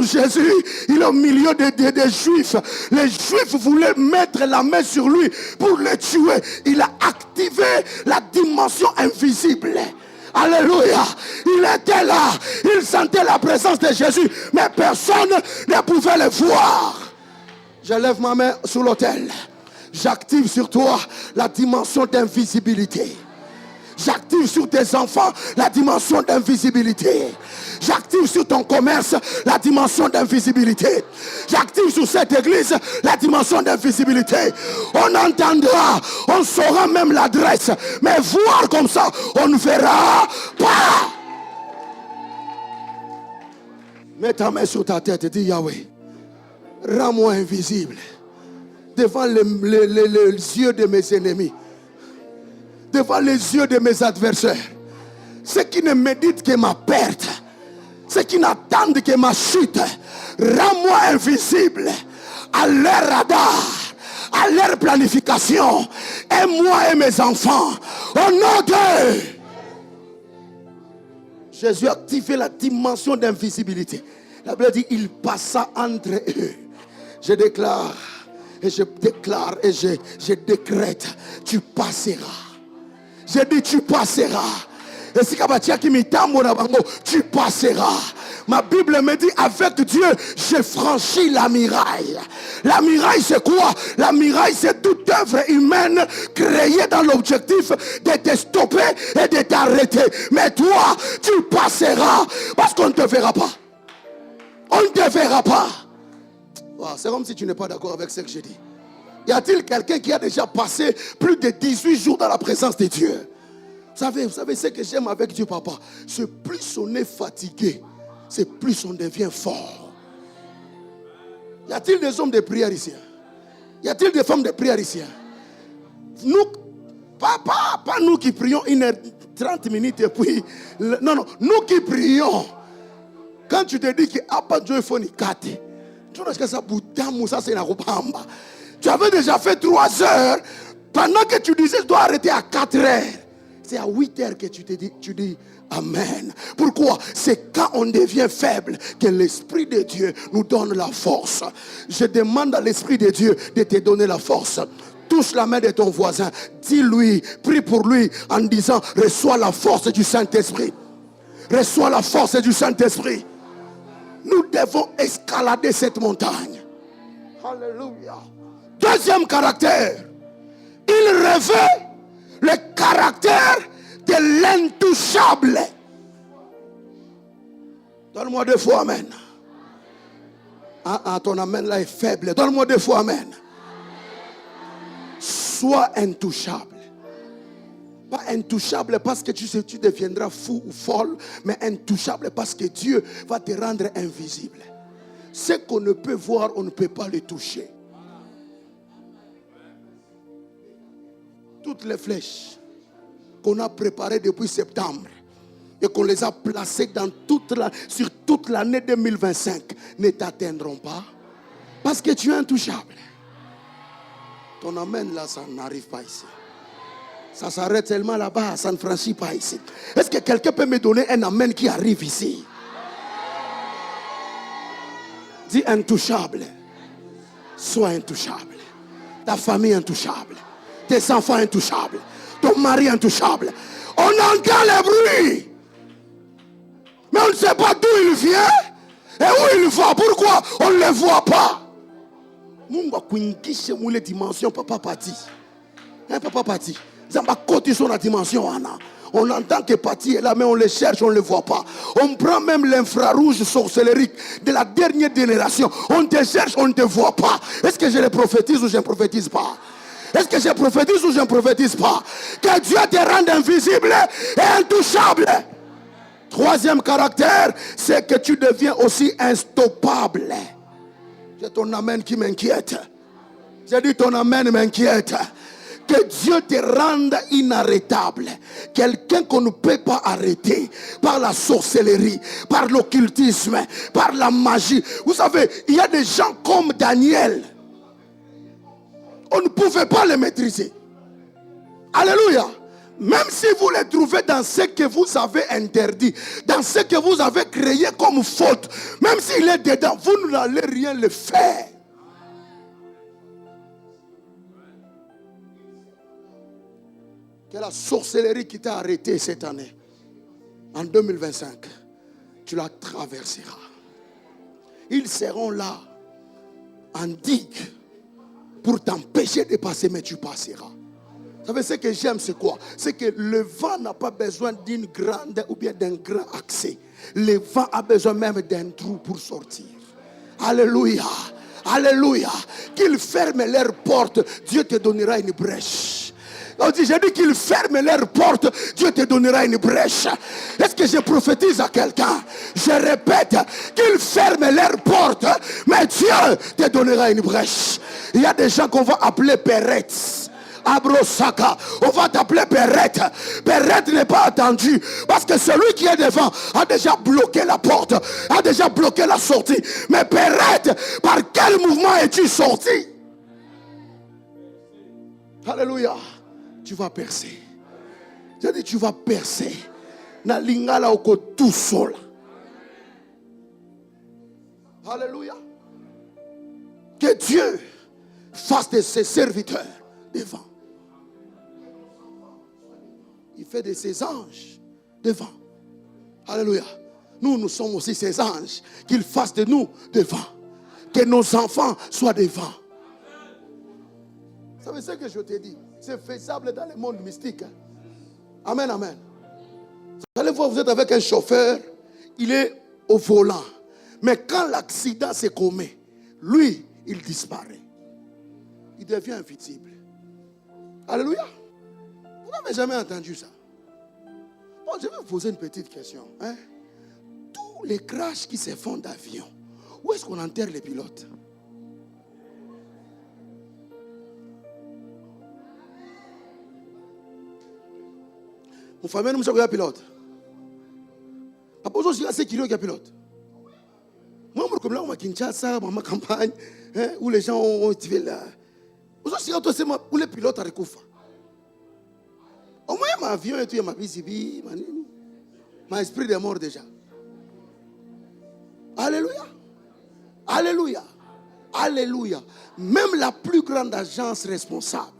Jésus, il est au milieu des Juifs. Les Juifs voulaient mettre la main sur lui pour le tuer. Il a activé la dimension invisible. Alléluia. Il était là. Il sentait la présence de Jésus. Mais personne ne pouvait le voir. Je lève ma main sur l'autel. J'active sur toi la dimension d'invisibilité. J'active sur tes enfants la dimension d'invisibilité. J'active sur ton commerce la dimension d'invisibilité. J'active sur cette église la dimension d'invisibilité. On entendra, on saura même l'adresse. Mais voir comme ça, on ne verra pas. Mets ta main sur ta tête et dis Yahweh, rends-moi invisible devant les yeux de mes ennemis, devant les yeux de mes adversaires. Ceux qui ne méditent que ma perte, ceux qui n'attendent que ma chute, rends-moi invisible à leur radar, à leur planification, et moi et mes enfants, au nom de Jésus a activé la dimension d'invisibilité. La Bible dit, il passa entre eux. Je déclare et je décrète, tu passeras. J'ai dit tu passeras. Et si tu passeras. Ma Bible me dit avec Dieu, j'ai franchi la muraille. La muraille c'est quoi? La muraille c'est toute œuvre humaine créée dans l'objectif de te stopper et de t'arrêter. Mais toi, tu passeras parce qu'on ne te verra pas. On ne te verra pas. Wow, c'est comme si tu n'es pas d'accord avec ce que j'ai dit. Y a-t-il quelqu'un qui a déjà passé plus de 18 jours dans la présence de Dieu? Vous savez ce que j'aime avec Dieu, papa? C'est plus on est fatigué, c'est plus on devient fort. Y a-t-il des hommes de prière ici? Y a-t-il des femmes de prière ici? Nous, pas nous qui prions 1h30 minutes et puis... Non, nous qui prions. Quand tu te dis que Dieu il faut ni kate, tu sais que ça boutamu, ça c'est la robamba. Tu avais déjà fait 3 heures, pendant que tu disais je dois arrêter à 4 heures. C'est à 8 heures que tu dis Amen. Pourquoi? C'est quand on devient faible que l'Esprit de Dieu nous donne la force. Je demande à l'Esprit de Dieu de te donner la force. Touche la main de ton voisin. Dis-lui, prie pour lui en disant, reçois la force du Saint-Esprit. Reçois la force du Saint-Esprit. Nous devons escalader cette montagne. Alléluia. Deuxième caractère. Il revêt le caractère de l'intouchable. Donne-moi 2 fois amen. Ton amen là est faible. Donne-moi 2 fois amen. Sois intouchable. Pas intouchable parce que tu deviendras fou ou folle, mais intouchable parce que Dieu va te rendre invisible. Ce qu'on ne peut voir, on ne peut pas le toucher. Toutes les flèches qu'on a préparées depuis septembre et qu'on les a placées sur toute l'année 2025 ne t'atteindront pas parce que tu es intouchable. Ton amen là, ça n'arrive pas ici. Ça s'arrête seulement là-bas, ça ne franchit pas ici. Est-ce que quelqu'un peut me donner un amen qui arrive ici? Dis intouchable. Sois intouchable. Ta famille intouchable. Tes enfants intouchables. Ton mari intouchable. On entend le bruit. Mais on ne sait pas d'où il il vient et où il va. Pourquoi on ne le voit pas? Mungu akuingishe mwile dimension papa parti. Papa parti. Zamba côté sur la dimension ana. On entend que Pati est là, mais on le cherche, on ne le voit pas. On prend même l'infrarouge sorcellerique de la dernière génération. On te cherche, on ne te voit pas. Est-ce que je le prophétise ou je ne prophétise pas? Est-ce que je prophétise ou je ne prophétise pas? Que Dieu te rende invisible et intouchable. Troisième caractère, c'est que tu deviens aussi instoppable. C'est ton amen qui m'inquiète. J'ai dit ton amen m'inquiète. Que Dieu te rende inarrêtable. Quelqu'un qu'on ne peut pas arrêter par la sorcellerie, par l'occultisme, par la magie. Vous savez, il y a des gens comme Daniel. On ne pouvait pas les maîtriser. Alléluia. Même si vous les trouvez dans ce que vous avez interdit, dans ce que vous avez créé comme faute, même s'il est dedans, vous n'allez rien le faire. Que la sorcellerie qui t'a arrêté cette année, en 2025, tu la traverseras. Ils seront là, en digue, pour t'empêcher de passer, mais tu passeras. Vous savez, ce que j'aime, c'est quoi? C'est que le vent n'a pas besoin d'une grande ou bien d'un grand accès. Le vent a besoin même d'un trou pour sortir. Alléluia. Alléluia. Qu'ils ferment leurs portes, Dieu te donnera une brèche. J'ai dit qu'ils ferment leurs portes, Dieu te donnera une brèche. Est-ce que je prophétise à quelqu'un? Je répète, qu'ils ferment leurs portes, mais Dieu te donnera une brèche. Il y a des gens qu'on va appeler Peretz. Abrosaka, on va t'appeler Perrette. Perrette n'est pas attendu parce que celui qui est devant a déjà bloqué la porte, a déjà bloqué la sortie. Mais Perrette, par quel mouvement es-tu sorti? Alléluia. Tu vas percer. J'ai dit tu vas percer. Na lingala oko tout seul. Alléluia. Que Dieu fasse de ses serviteurs devant. Il fait de ses anges devant. Alléluia. Nous sommes aussi ses anges. Qu'il fasse de nous devant. Que nos enfants soient devant. Vous savez ce que je te dis? C'est faisable dans le monde mystique. Amen, amen. Vous allez voir, vous êtes avec un chauffeur. Il est au volant. Mais quand l'accident se commet, lui, il disparaît. Il devient invisible. Alléluia. Vous n'avez jamais entendu ça? Bon, je vais vous poser une petite question. Tous les crashs qui se font d'avion, où est-ce qu'on enterre les pilotes? Mon famille, nous sommes un pilote. Pas besoin de ces kilos qui pilote. Moi, je suis comme Kinshasa, dans ma campagne, où les gens ont été là. Où les pilotes ont recouvert. Au moins, mon avion et tout, ma vie, mon esprit de mort déjà. Alléluia. Alléluia. Alléluia. Même la plus grande agence responsable.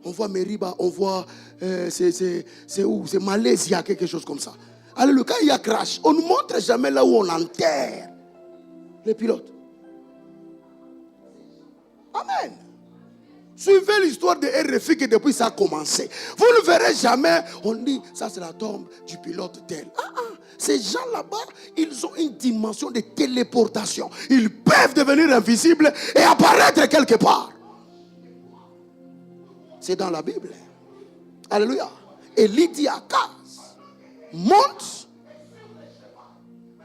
On voit Meriba, on voit, c'est où? C'est Malaisie, quelque chose comme ça. Alléluia. Quand il y a crash, on ne montre jamais là où on enterre les pilotes. Amen. Suivez l'histoire de RFI que depuis ça a commencé. Vous ne verrez jamais, on dit, ça c'est la tombe du pilote tel. Ces gens là-bas, ils ont une dimension de téléportation. Ils peuvent devenir invisibles et apparaître quelque part. C'est dans la Bible. Alléluia. Et Lydie Akaz monte,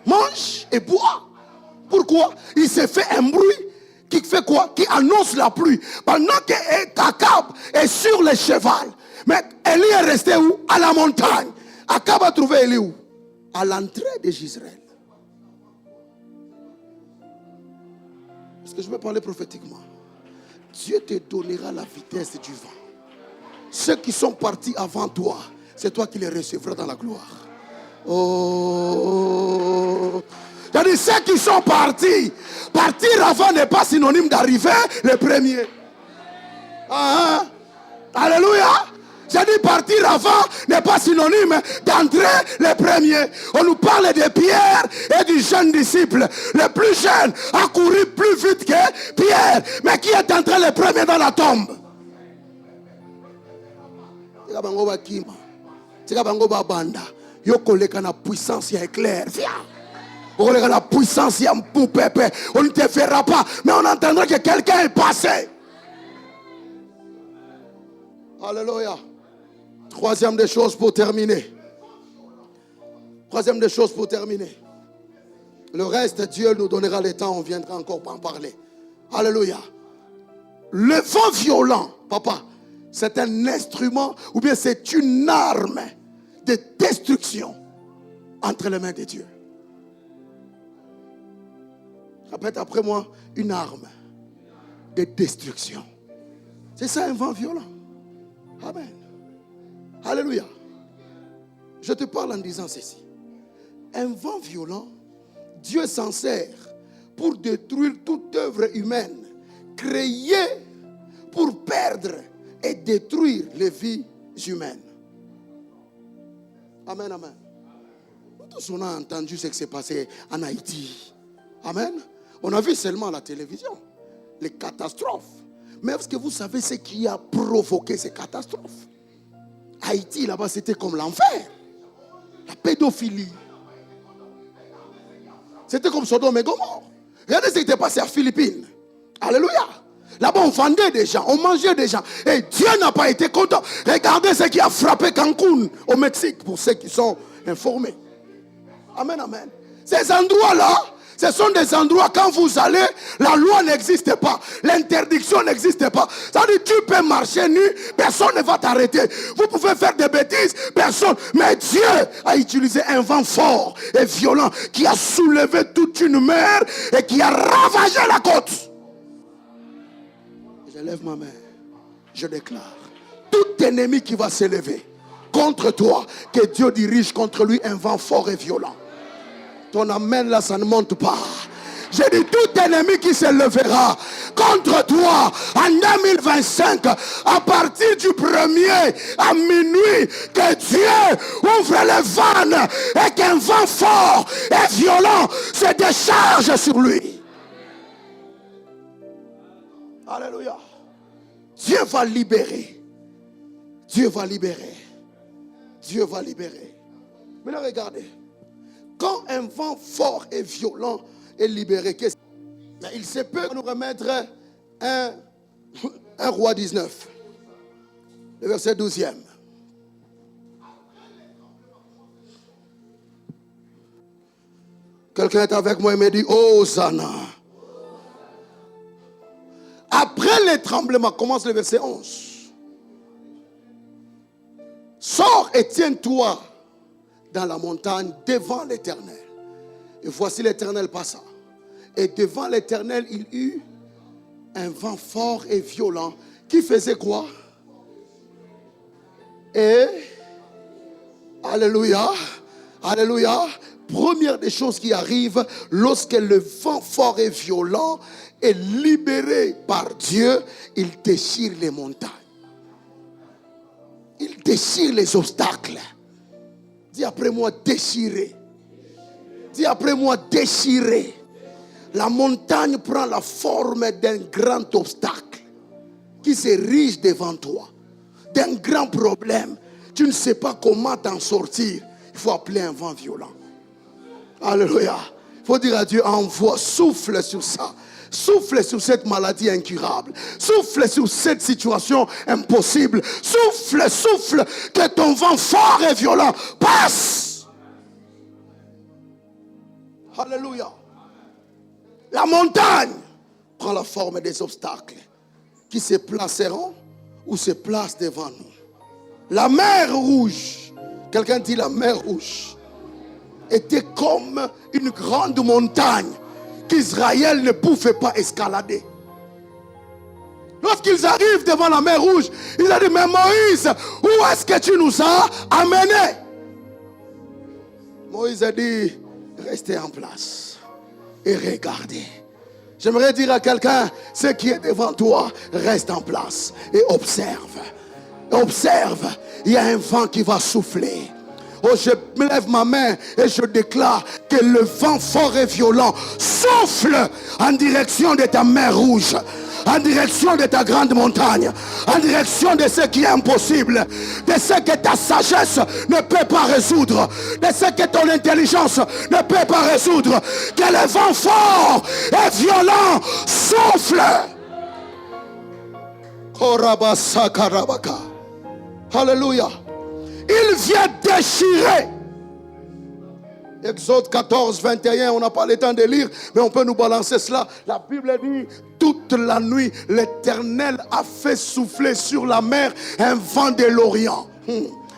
mange et boit. Pourquoi? Il s'est fait un bruit qui fait quoi? Qui annonce la pluie. Pendant que Akab est sur le cheval. Mais Élie est resté où? À la montagne. Akab a trouvé Élie où? À l'entrée de Jezreel. Est-ce que je peux parler prophétiquement? Dieu te donnera la vitesse du vent. Ceux qui sont partis avant toi, c'est toi qui les recevras dans la gloire. Oh. C'est-à-dire ceux qui sont partis. Partir avant n'est pas synonyme d'arriver le premier. Alléluia. J'ai dit dit partir avant n'est pas synonyme d'entrer les premiers. On nous parle de Pierre et du jeune disciple. Le plus jeune a couru plus vite que Pierre. Mais qui est entré le premier dans la tombe? La puissance est claire. La puissance est poupée. On ne te verra pas, mais on entendra que quelqu'un est passé. Alléluia. Troisième des choses pour terminer. Le reste, Dieu nous donnera le temps, on viendra encore en parler. Alléluia. Le vent violent, papa, c'est un instrument ou bien c'est une arme de destruction entre les mains de Dieu. Répète après moi, une arme de destruction. C'est ça un vent violent. Amen. Alléluia. Je te parle en disant ceci. Un vent violent, Dieu s'en sert pour détruire toute œuvre humaine créée pour perdre et détruire les vies humaines. Amen, amen. Nous tous on a entendu ce qui s'est passé en Haïti. Amen. On a vu seulement à la télévision les catastrophes. Mais est-ce que vous savez ce qui a provoqué ces catastrophes? Haïti, là-bas, c'était comme l'enfer. La pédophilie. C'était comme Sodome et Gomorrhe. Regardez ce qui était passé à Philippines. Alléluia. Là-bas, on vendait des gens, on mangeait des gens. Et Dieu n'a pas été content. Regardez ce qui a frappé Cancun au Mexique, pour ceux qui sont informés. Amen, amen. Ces endroits-là, ce sont des endroits, quand vous allez, la loi n'existe pas. L'interdiction n'existe pas. C'est-à-dire, tu peux marcher nu, personne ne va t'arrêter. Vous pouvez faire des bêtises, personne. Mais Dieu a utilisé un vent fort et violent qui a soulevé toute une mer et qui a ravagé la côte. Je lève ma main. Je déclare, tout ennemi qui va s'élever contre toi, que Dieu dirige contre lui un vent fort et violent. Ton amen là, ça ne monte pas. J'ai dit tout ennemi qui se lèvera contre toi en 2025, à partir du 1er à minuit, que Dieu ouvre les vannes et qu'un vent fort et violent se décharge sur lui. Alléluia. Dieu va libérer. Dieu va libérer. Dieu va libérer. Mais là, regardez. Quand un vent fort et violent est libéré, il se peut nous remettre un roi 19, le verset 12e. Quelqu'un est avec moi et me dit, Hosanna. Après les tremblements, commence le verset 11. Sors et tiens-toi dans la montagne devant l'Éternel. Et voici l'Éternel passa. Et devant l'Éternel, il eut un vent fort et violent qui faisait quoi? Et alléluia, alléluia. Première des choses qui arrivent lorsque le vent fort et violent est libéré par Dieu, il déchire les montagnes. Il déchire les obstacles. Dis après moi, déchirer. Dis après moi, déchirer. La montagne prend la forme d'un grand obstacle qui s'érige devant toi. D'un grand problème. Tu ne sais pas comment t'en sortir. Il faut appeler un vent violent. Alléluia. Il faut dire à Dieu, envoie, souffle sur ça. Souffle sur cette maladie incurable. Souffle sur cette situation impossible. Souffle, souffle, que ton vent fort et violent passe. Alléluia. La montagne prend la forme des obstacles qui se placeront ou se placent devant nous. La mer Rouge, quelqu'un dit la mer Rouge, était comme une grande montagne qu'Israël ne pouvait pas escalader. Lorsqu'ils arrivent devant la mer Rouge, ils ont dit, mais Moïse, où est-ce que tu nous as amenés? Moïse a dit, restez en place et regardez. J'aimerais dire à quelqu'un, ce qui est devant toi, reste en place et observe. Observe, il y a un vent qui va souffler. Oh, je lève ma main et je déclare que le vent fort et violent souffle en direction de ta mer rouge, en direction de ta grande montagne, en direction de ce qui est impossible, de ce que ta sagesse ne peut pas résoudre, de ce que ton intelligence ne peut pas résoudre. Que le vent fort et violent souffle. Alléluia. Il vient déchirer. Exode 14, 21, on n'a pas le temps de lire, mais on peut nous balancer cela. La Bible dit, toute la nuit, l'Éternel a fait souffler sur la mer un vent de l'Orient.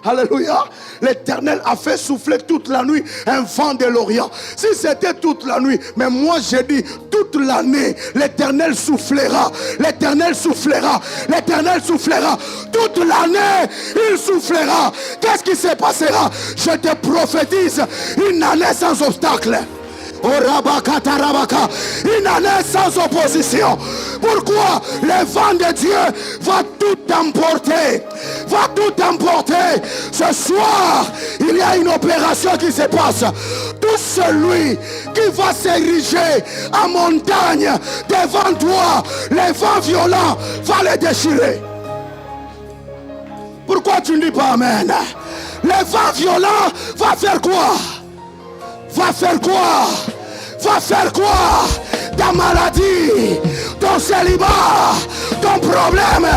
Alléluia. L'Éternel a fait souffler toute la nuit un vent de l'Orient. Si c'était toute la nuit, mais moi j'ai dit toute l'année, l'Éternel soufflera. L'Éternel soufflera. L'Éternel soufflera. Toute l'année, il soufflera. Qu'est-ce qui se passera? Je te prophétise une année sans obstacle. Une année sans opposition. Pourquoi? Le vent de Dieu va tout emporter. Va tout emporter. Ce soir, il y a une opération qui se passe. Tout celui qui va s'ériger en montagne devant toi, le vent violent va le déchirer. Pourquoi tu ne dis pas amen? Le vent violent va faire quoi? Va faire quoi? Va faire quoi? Ta maladie, ton célibat, ton problème,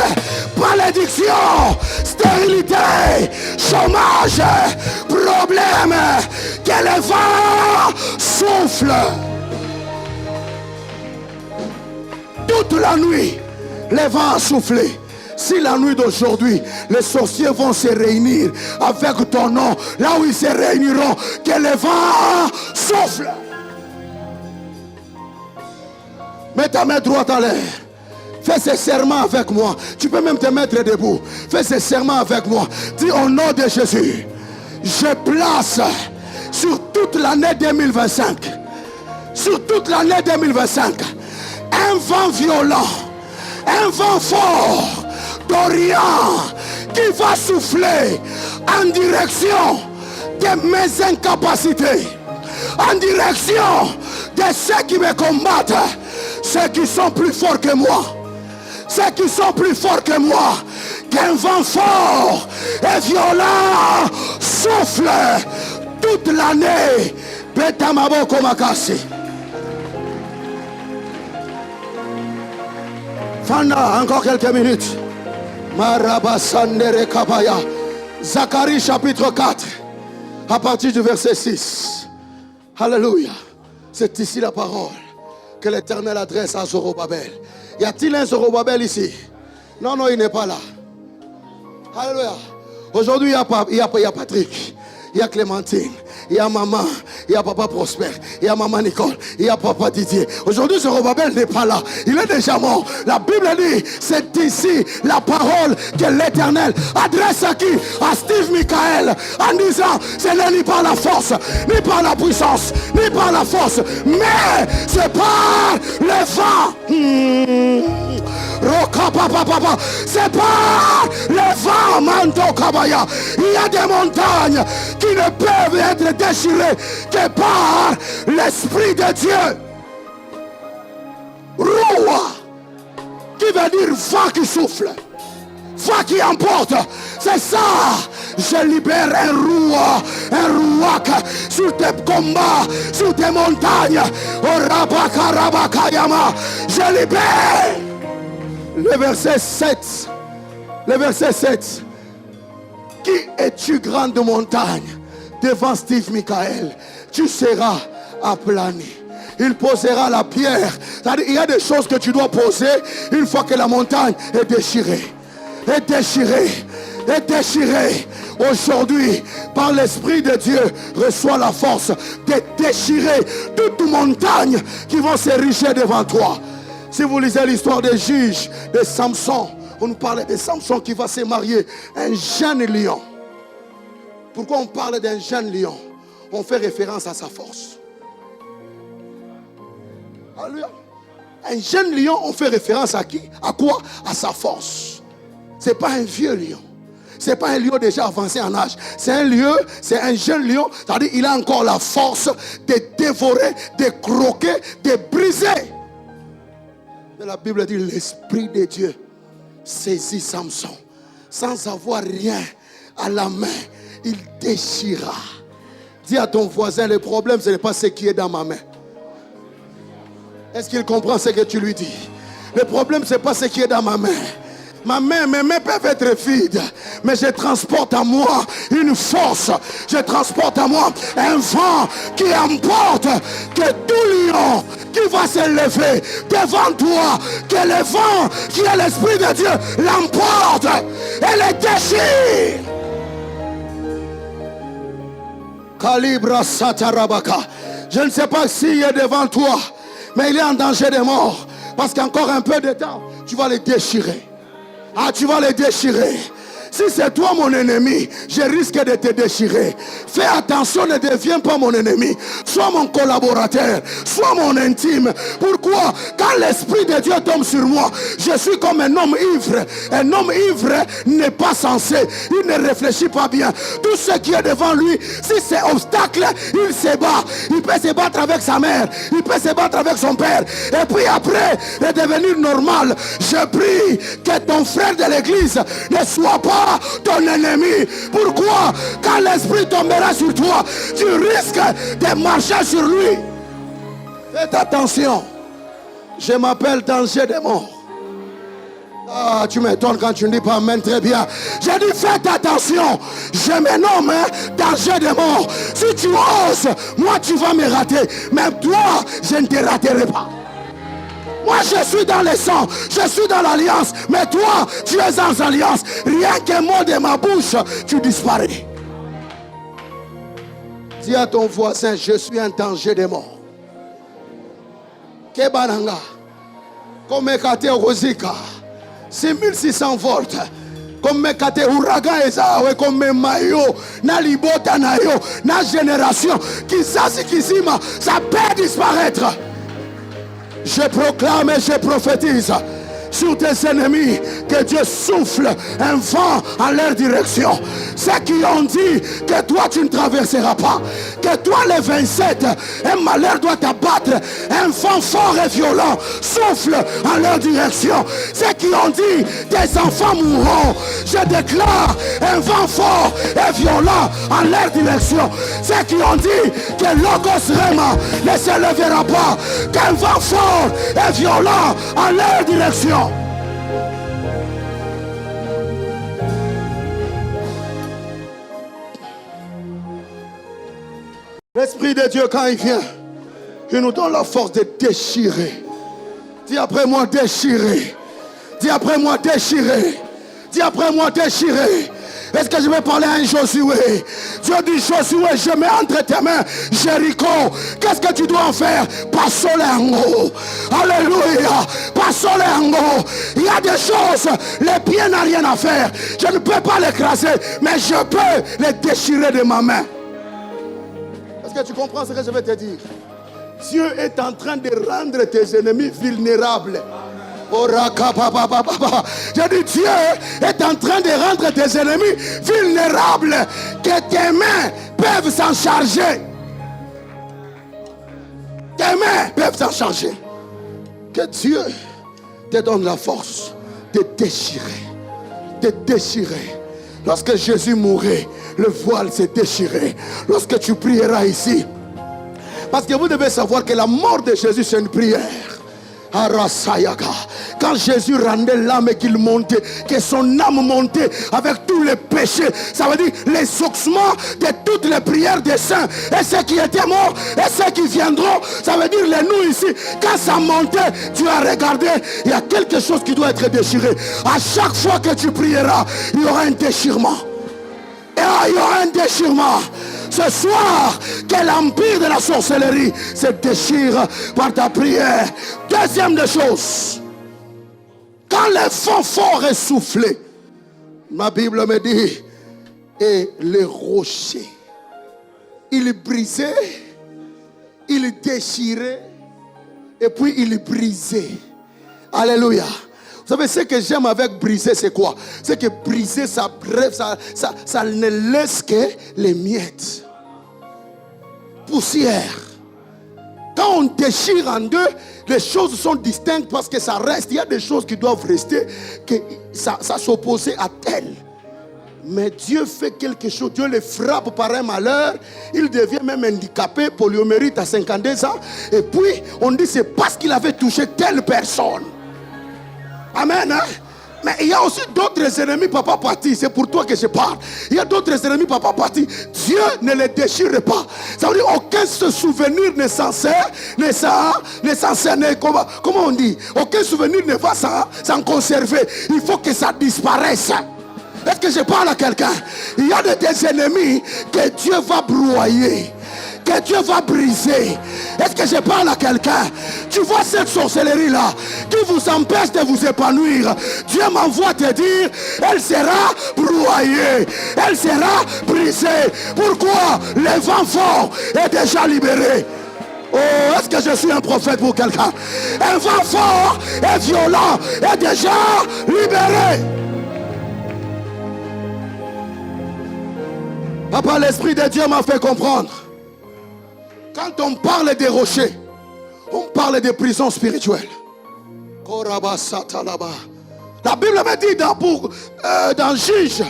malédiction, stérilité, chômage, problème, que le vent souffle. Toute la nuit, le vent a soufflé. Si la nuit d'aujourd'hui, les sorciers vont se réunir avec ton nom, là où ils se réuniront, que le vent souffle. Mets ta main droite en l'air. Fais ce serment avec moi. Tu peux même te mettre debout. Fais ce serment avec moi. Dis au nom de Jésus, je place sur toute l'année 2025, sur toute l'année 2025, un vent violent, un vent fort d'Orient qui va souffler en direction de mes incapacités, en direction de ceux qui me combattent, ceux qui sont plus forts que moi, ceux qui sont plus forts que moi. Qu'un vent fort et violent souffle toute l'année. Betamaboko makasi. Fana, encore quelques minutes. Marabasandere Kabaya. Zacharie chapitre 4, à partir du verset 6. Alléluia. C'est ici la parole que l'Éternel adresse à Zorobabel. Y a-t-il un Zorobabel ici? Non, non, il n'est pas là. Alléluia. Aujourd'hui, il y a Patrick, il y a Clémentine, il y a maman, il y a papa Prosper, il y a maman Nicole, il y a papa Didier. Aujourd'hui, Zorobabel n'est pas là. Il est déjà mort. La Bible dit, c'est ici la parole que l'Éternel adresse à qui? À Steve Michael, en disant, ce n'est ni par la force, ni par la puissance, ni par la force, mais c'est par le vent. C'est par le vent, Manto Kabaya. Il y a des montagnes qui ne peuvent être déchirées que par l'Esprit de Dieu. Roua, qui veut dire vent qui souffle, vent qui emporte. C'est ça. Je libère un rouak sur tes combats, sur tes montagnes. Je libère. Le verset 7. Le verset 7. Qui es-tu, grande montagne? Devant Steve Michael, tu seras aplani. Il posera la pierre. Il y a des choses que tu dois poser une fois que la montagne est déchirée. Est déchirée. Est déchirée. Aujourd'hui, par l'Esprit de Dieu, reçois la force de déchirer toute montagne qui vont s'ériger devant toi. Si vous lisez l'histoire des juges, de Samson, on nous parlait de Samson qui va se marier, un jeune lion. Pourquoi on parle d'un jeune lion? On fait référence à sa force. Alléluia. Un jeune lion, on fait référence à qui? À quoi? À sa force. Ce n'est pas un vieux lion. Ce n'est pas un lion déjà avancé en âge. C'est un lion, c'est un jeune lion. C'est-à-dire qu'il a encore la force de dévorer, de croquer, de briser. Mais la Bible dit l'Esprit de Dieu saisit Samson. Sans avoir rien à la main, il déchira. Dis à ton voisin, le problème ce n'est pas ce qui est dans ma main. Est-ce qu'il comprend ce que tu lui dis? Le problème ce n'est pas ce qui est dans ma main. Mes mains peuvent être vides, mais je transporte à moi une force. Je transporte à moi un vent qui emporte que tout lion qui va se lever devant toi, que le vent qui est l'Esprit de Dieu l'emporte et le déchire. Calibre Satarabaka. Je ne sais pas s'il est devant toi, mais il est en danger de mort. Parce qu'encore un peu de temps, tu vas le déchirer. Ah, tu vas les déchirer. Si c'est toi mon ennemi, je risque de te déchirer. Fais attention, ne deviens pas mon ennemi. Sois mon collaborateur, sois mon intime. Pourquoi? Quand l'Esprit de Dieu tombe sur moi, je suis comme un homme ivre. Un homme ivre n'est pas censé, il ne réfléchit pas bien. Tout ce qui est devant lui, si c'est obstacle, il se bat. Il peut se battre avec sa mère, il peut se battre avec son père. Et puis après, redevenir normal. Je prie que ton frère de l'église ne soit pas ton ennemi. Pourquoi? Quand l'Esprit tombera sur toi, tu risques de marcher sur lui. Faites attention. Je m'appelle danger de mort. Ah, tu m'étonnes quand tu ne dis pas amen, très bien. J'ai dit faites attention. Je me nomme danger de mort. Si tu oses, moi tu vas me rater. Mais toi, je ne te raterai pas. Moi je suis dans le sang, je suis dans l'alliance. Mais toi, tu es en alliance. Rien qu'un mot de ma bouche, tu disparais. Dis à ton voisin, je suis un danger de mort. Kebananga, comme Kate Rosika, 6600 volts. Comme Kate Uraga Ezawe, comme Mayo, na libota na yo, na génération, Kisasi Kisima, ça peut disparaître. Je proclame et je prophétise sur tes ennemis que Dieu souffle un vent en leur direction. Ceux qui ont dit que toi tu ne traverseras pas, que toi le 27, un malheur doit t'abattre, un vent fort et violent souffle en leur direction. Ceux qui ont dit tes enfants mourront, je déclare un vent fort et violent en leur direction. Ceux qui ont dit que Logos Rema ne se lèvera pas, qu'un vent fort et violent en leur direction. L'Esprit de Dieu, quand il vient, il nous donne la force de déchirer. Dis après moi déchirer. Dis après moi déchirer. Dis après moi déchirer. Est-ce que je vais parler à un Josué? Dieu dit Josué, je mets entre tes mains Jéricho. Qu'est-ce que tu dois en faire? Passons-les en haut. Alléluia. Passons-les en haut. Il y a des choses, les pieds n'ont rien à faire. Je ne peux pas l'écraser, mais je peux les déchirer de ma main. Est-ce que tu comprends ce que je vais te dire? Dieu est en train de rendre tes ennemis vulnérables. Je dis Dieu est en train de rendre tes ennemis vulnérables, que tes mains peuvent s'en charger. Tes mains peuvent s'en charger. Que Dieu te donne la force de déchirer. De déchirer. Lorsque Jésus mourait, le voile s'est déchiré. Lorsque tu prieras ici, parce que vous devez savoir que la mort de Jésus c'est une prière. Quand Jésus rendait l'âme et qu'il montait, que son âme montait avec tous les péchés, ça veut dire les ossements de toutes les prières des saints, et ceux qui étaient morts et ceux qui viendront, ça veut dire les nous ici. Quand ça montait, tu as regardé, il y a quelque chose qui doit être déchiré. À chaque fois que tu prieras, il y aura un déchirement. Et il y aura un déchirement. Ce soir, que l'empire de la sorcellerie se déchire par ta prière. Deuxième des choses, quand le vent fort est soufflé, ma Bible me dit, et les rochers, il brisait, il déchirait, et puis il brisait. Alléluia. Vous savez, ce que j'aime avec briser, c'est quoi? C'est que briser, ça brève, ça ne laisse que les miettes. Poussière. Quand on déchire en deux, les choses sont distinctes parce que ça reste. Il y a des choses qui doivent rester, que ça s'opposait à tel. Mais Dieu fait quelque chose. Dieu le frappe par un malheur. Il devient même handicapé, poliomyélite à 52 ans. Et puis, on dit c'est parce qu'il avait touché telle personne. Amen. Hein? Mais il y a aussi d'autres ennemis, papa parti. C'est pour toi que je parle. Il y a d'autres ennemis, papa parti. Dieu ne les déchire pas. Ça veut dire aucun souvenir n'est censé, comment on dit? Aucun souvenir ne va s'en conserver. Il faut que ça disparaisse. Est-ce que je parle à quelqu'un? Il y a des ennemis que Dieu va broyer, que Dieu va briser. Est-ce que je parle à quelqu'un? Tu vois cette sorcellerie-là qui vous empêche de vous épanouir. Dieu m'envoie te dire, elle sera broyée, elle sera brisée. Pourquoi? Le vent fort est déjà libéré. Oh, est-ce que je suis un prophète pour quelqu'un? Un vent fort et violent est déjà libéré. Papa, l'Esprit de Dieu m'a fait comprendre. Quand on parle des rochers, on parle des prisons spirituelles. La Bible me dit dans Juge,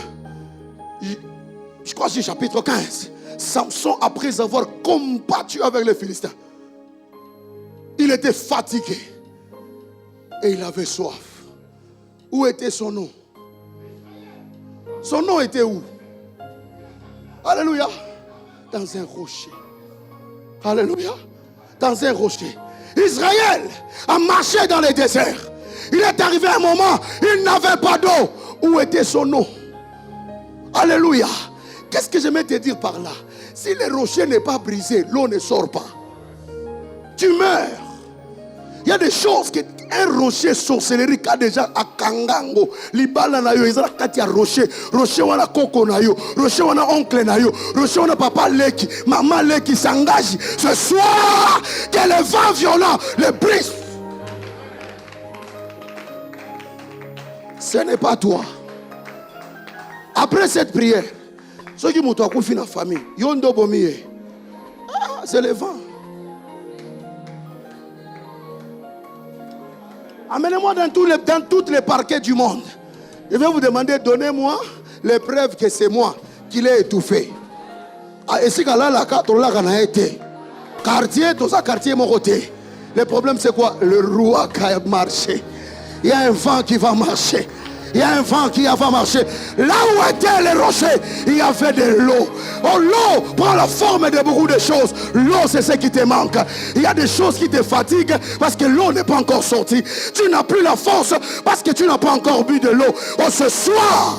je crois que c'est chapitre 15, Samson, après avoir combattu avec les Philistins, il était fatigué et il avait soif. Où était son eau? Son eau était où? Alléluia. Dans un rocher. Alléluia. Dans un rocher. Israël a marché dans le désert. Il est arrivé un moment, il n'avait pas d'eau. Où était son eau? Alléluia. Qu'est-ce que je vais te dire par là? Si le rocher n'est pas brisé, l'eau ne sort pas. Tu meurs. Il y a des choses que un rocher sorcellerie a déjà à Kangango. Libala na yo ezala kati ya rocher. Rocher wana koko na yo. Rocher wana oncle na yo. Rocher wana papa leki, maman leki s'engage. Ce soir, que le vent violent le brise. Ce n'est pas toi. Après cette prière, ceux qui m'ont fait la famille, yondo bomie. C'est le vent. Amenez-moi dans tous les parquets du monde. Je vais vous demander, donnez-moi les preuves que c'est moi qui l'ai étouffé. Et si la carte, on l'a été. Quartier, tout ça, quartier, mon côté. Le problème, c'est quoi? Le roi qui a marché. Il y a un vent qui va marcher. Il y a un vent qui va marcher. Là où étaient les rochers, il y avait de l'eau. Oh, l'eau prend la forme de beaucoup de choses. L'eau, c'est ce qui te manque. Il y a des choses qui te fatiguent parce que l'eau n'est pas encore sortie. Tu n'as plus la force parce que tu n'as pas encore bu de l'eau. Oh, ce soir,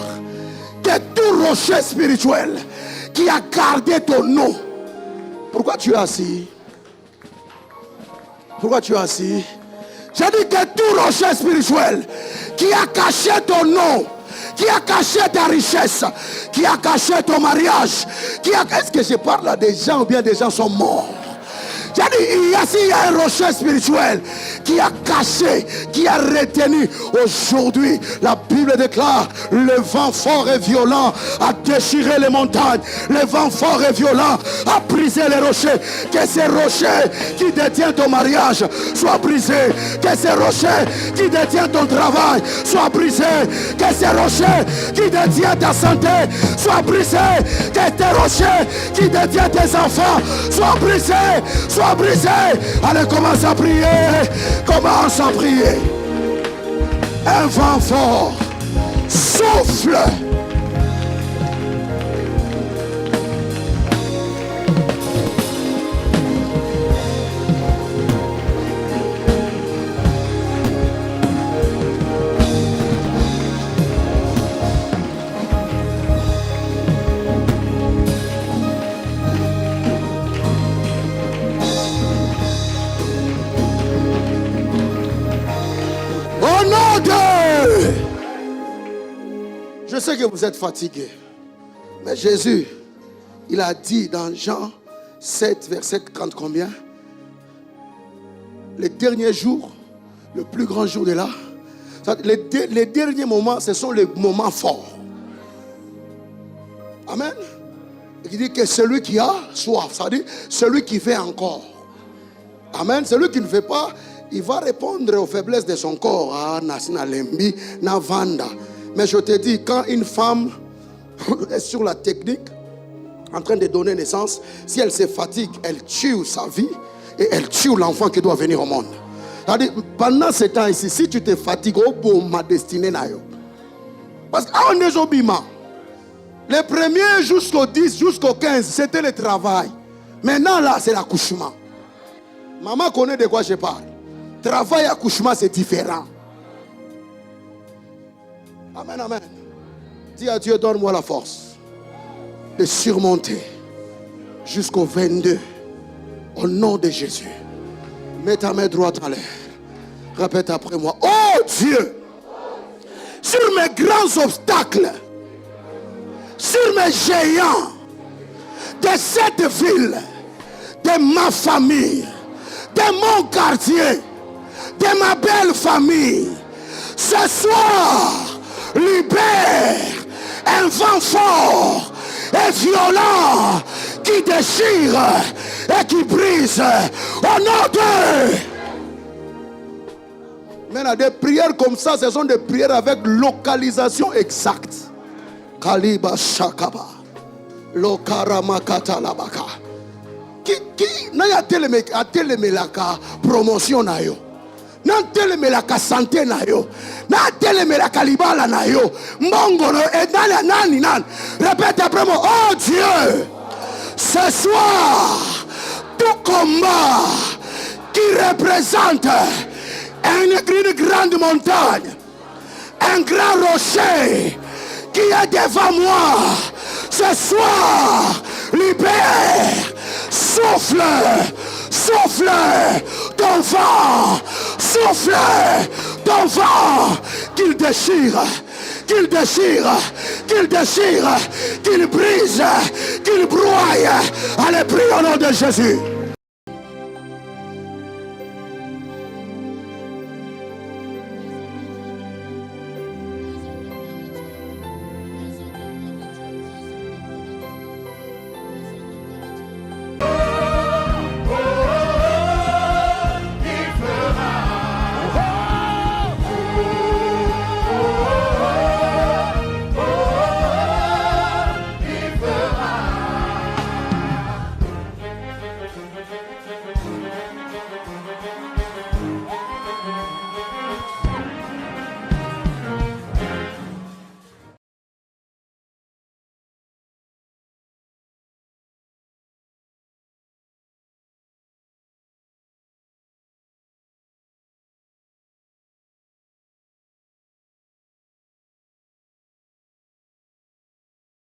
que tout rocher spirituel qui a gardé ton eau. Pourquoi tu es assis? Pourquoi tu es assis? J'ai dit que tout rocher spirituel qui a caché ton nom, qui a caché ta richesse, qui a caché ton mariage, est-ce que je parle à des gens ou bien des gens sont morts? J'ai dit, il y a un rocher spirituel qui a caché, qui a retenu. Aujourd'hui, la Bible déclare, le vent fort et violent a déchiré les montagnes. Le vent fort et violent a brisé les rochers. Que ces rochers qui détiennent ton mariage soient brisés. Que ces rochers qui détiennent ton travail soient brisés. Que ces rochers qui détiennent ta santé soient brisés. Que tes rochers qui détiennent tes enfants soient brisés. Sois brisé. Allez, commence à prier. Commence à prier. Un vent fort souffle. Je sais que vous êtes fatigués. Mais Jésus, il a dit dans Jean 7, verset 30 combien? Le dernier jour, le plus grand jour de là. Les derniers moments, ce sont les moments forts. Amen. Il dit que celui qui a soif, ça dit celui qui fait encore. Amen. Celui qui ne fait pas, il va répondre aux faiblesses de son corps. Ah, Nasina Lembi, Navanda. Mais je te dis, quand une femme est sur la technique, en train de donner naissance, si elle se fatigue, elle tue sa vie et elle tue l'enfant qui doit venir au monde. C'est-à-dire, pendant ce temps ici, si tu te fatigues, au bout ma destinée n'a eu. Parce qu'on est au bima. Les premiers jusqu'au 10, jusqu'au 15, c'était le travail. Maintenant là, c'est l'accouchement. Maman connaît de quoi je parle. Travail et accouchement, c'est différent. Amen, amen. Dis à Dieu, donne-moi la force de surmonter jusqu'au 22. Au nom de Jésus. Mets ta main droite en l'air. Répète après moi. Oh Dieu, sur mes grands obstacles, sur mes géants de cette ville, de ma famille, de mon quartier, de ma belle famille, ce soir, libère un vent fort et violent qui déchire et qui brise au nom de... Maintenant, des prières comme ça, ce sont des prières avec localisation exacte. Kaliba Shakaba. Lokaramakata Labaka. Qui n'a telemelaka promotion na yo. N'a telemelaka santé na yo. N'a telemelaka libala na yo. Mbongono et nani. Répète après moi. Oh Dieu, ce soir, tout combat qui représente une grande montagne, un grand rocher qui est devant moi, ce soir, libère, souffle ton vent, souffle ton vent, qu'il déchire, qu'il brise, qu'il broie. Allez, prie au nom de Jésus.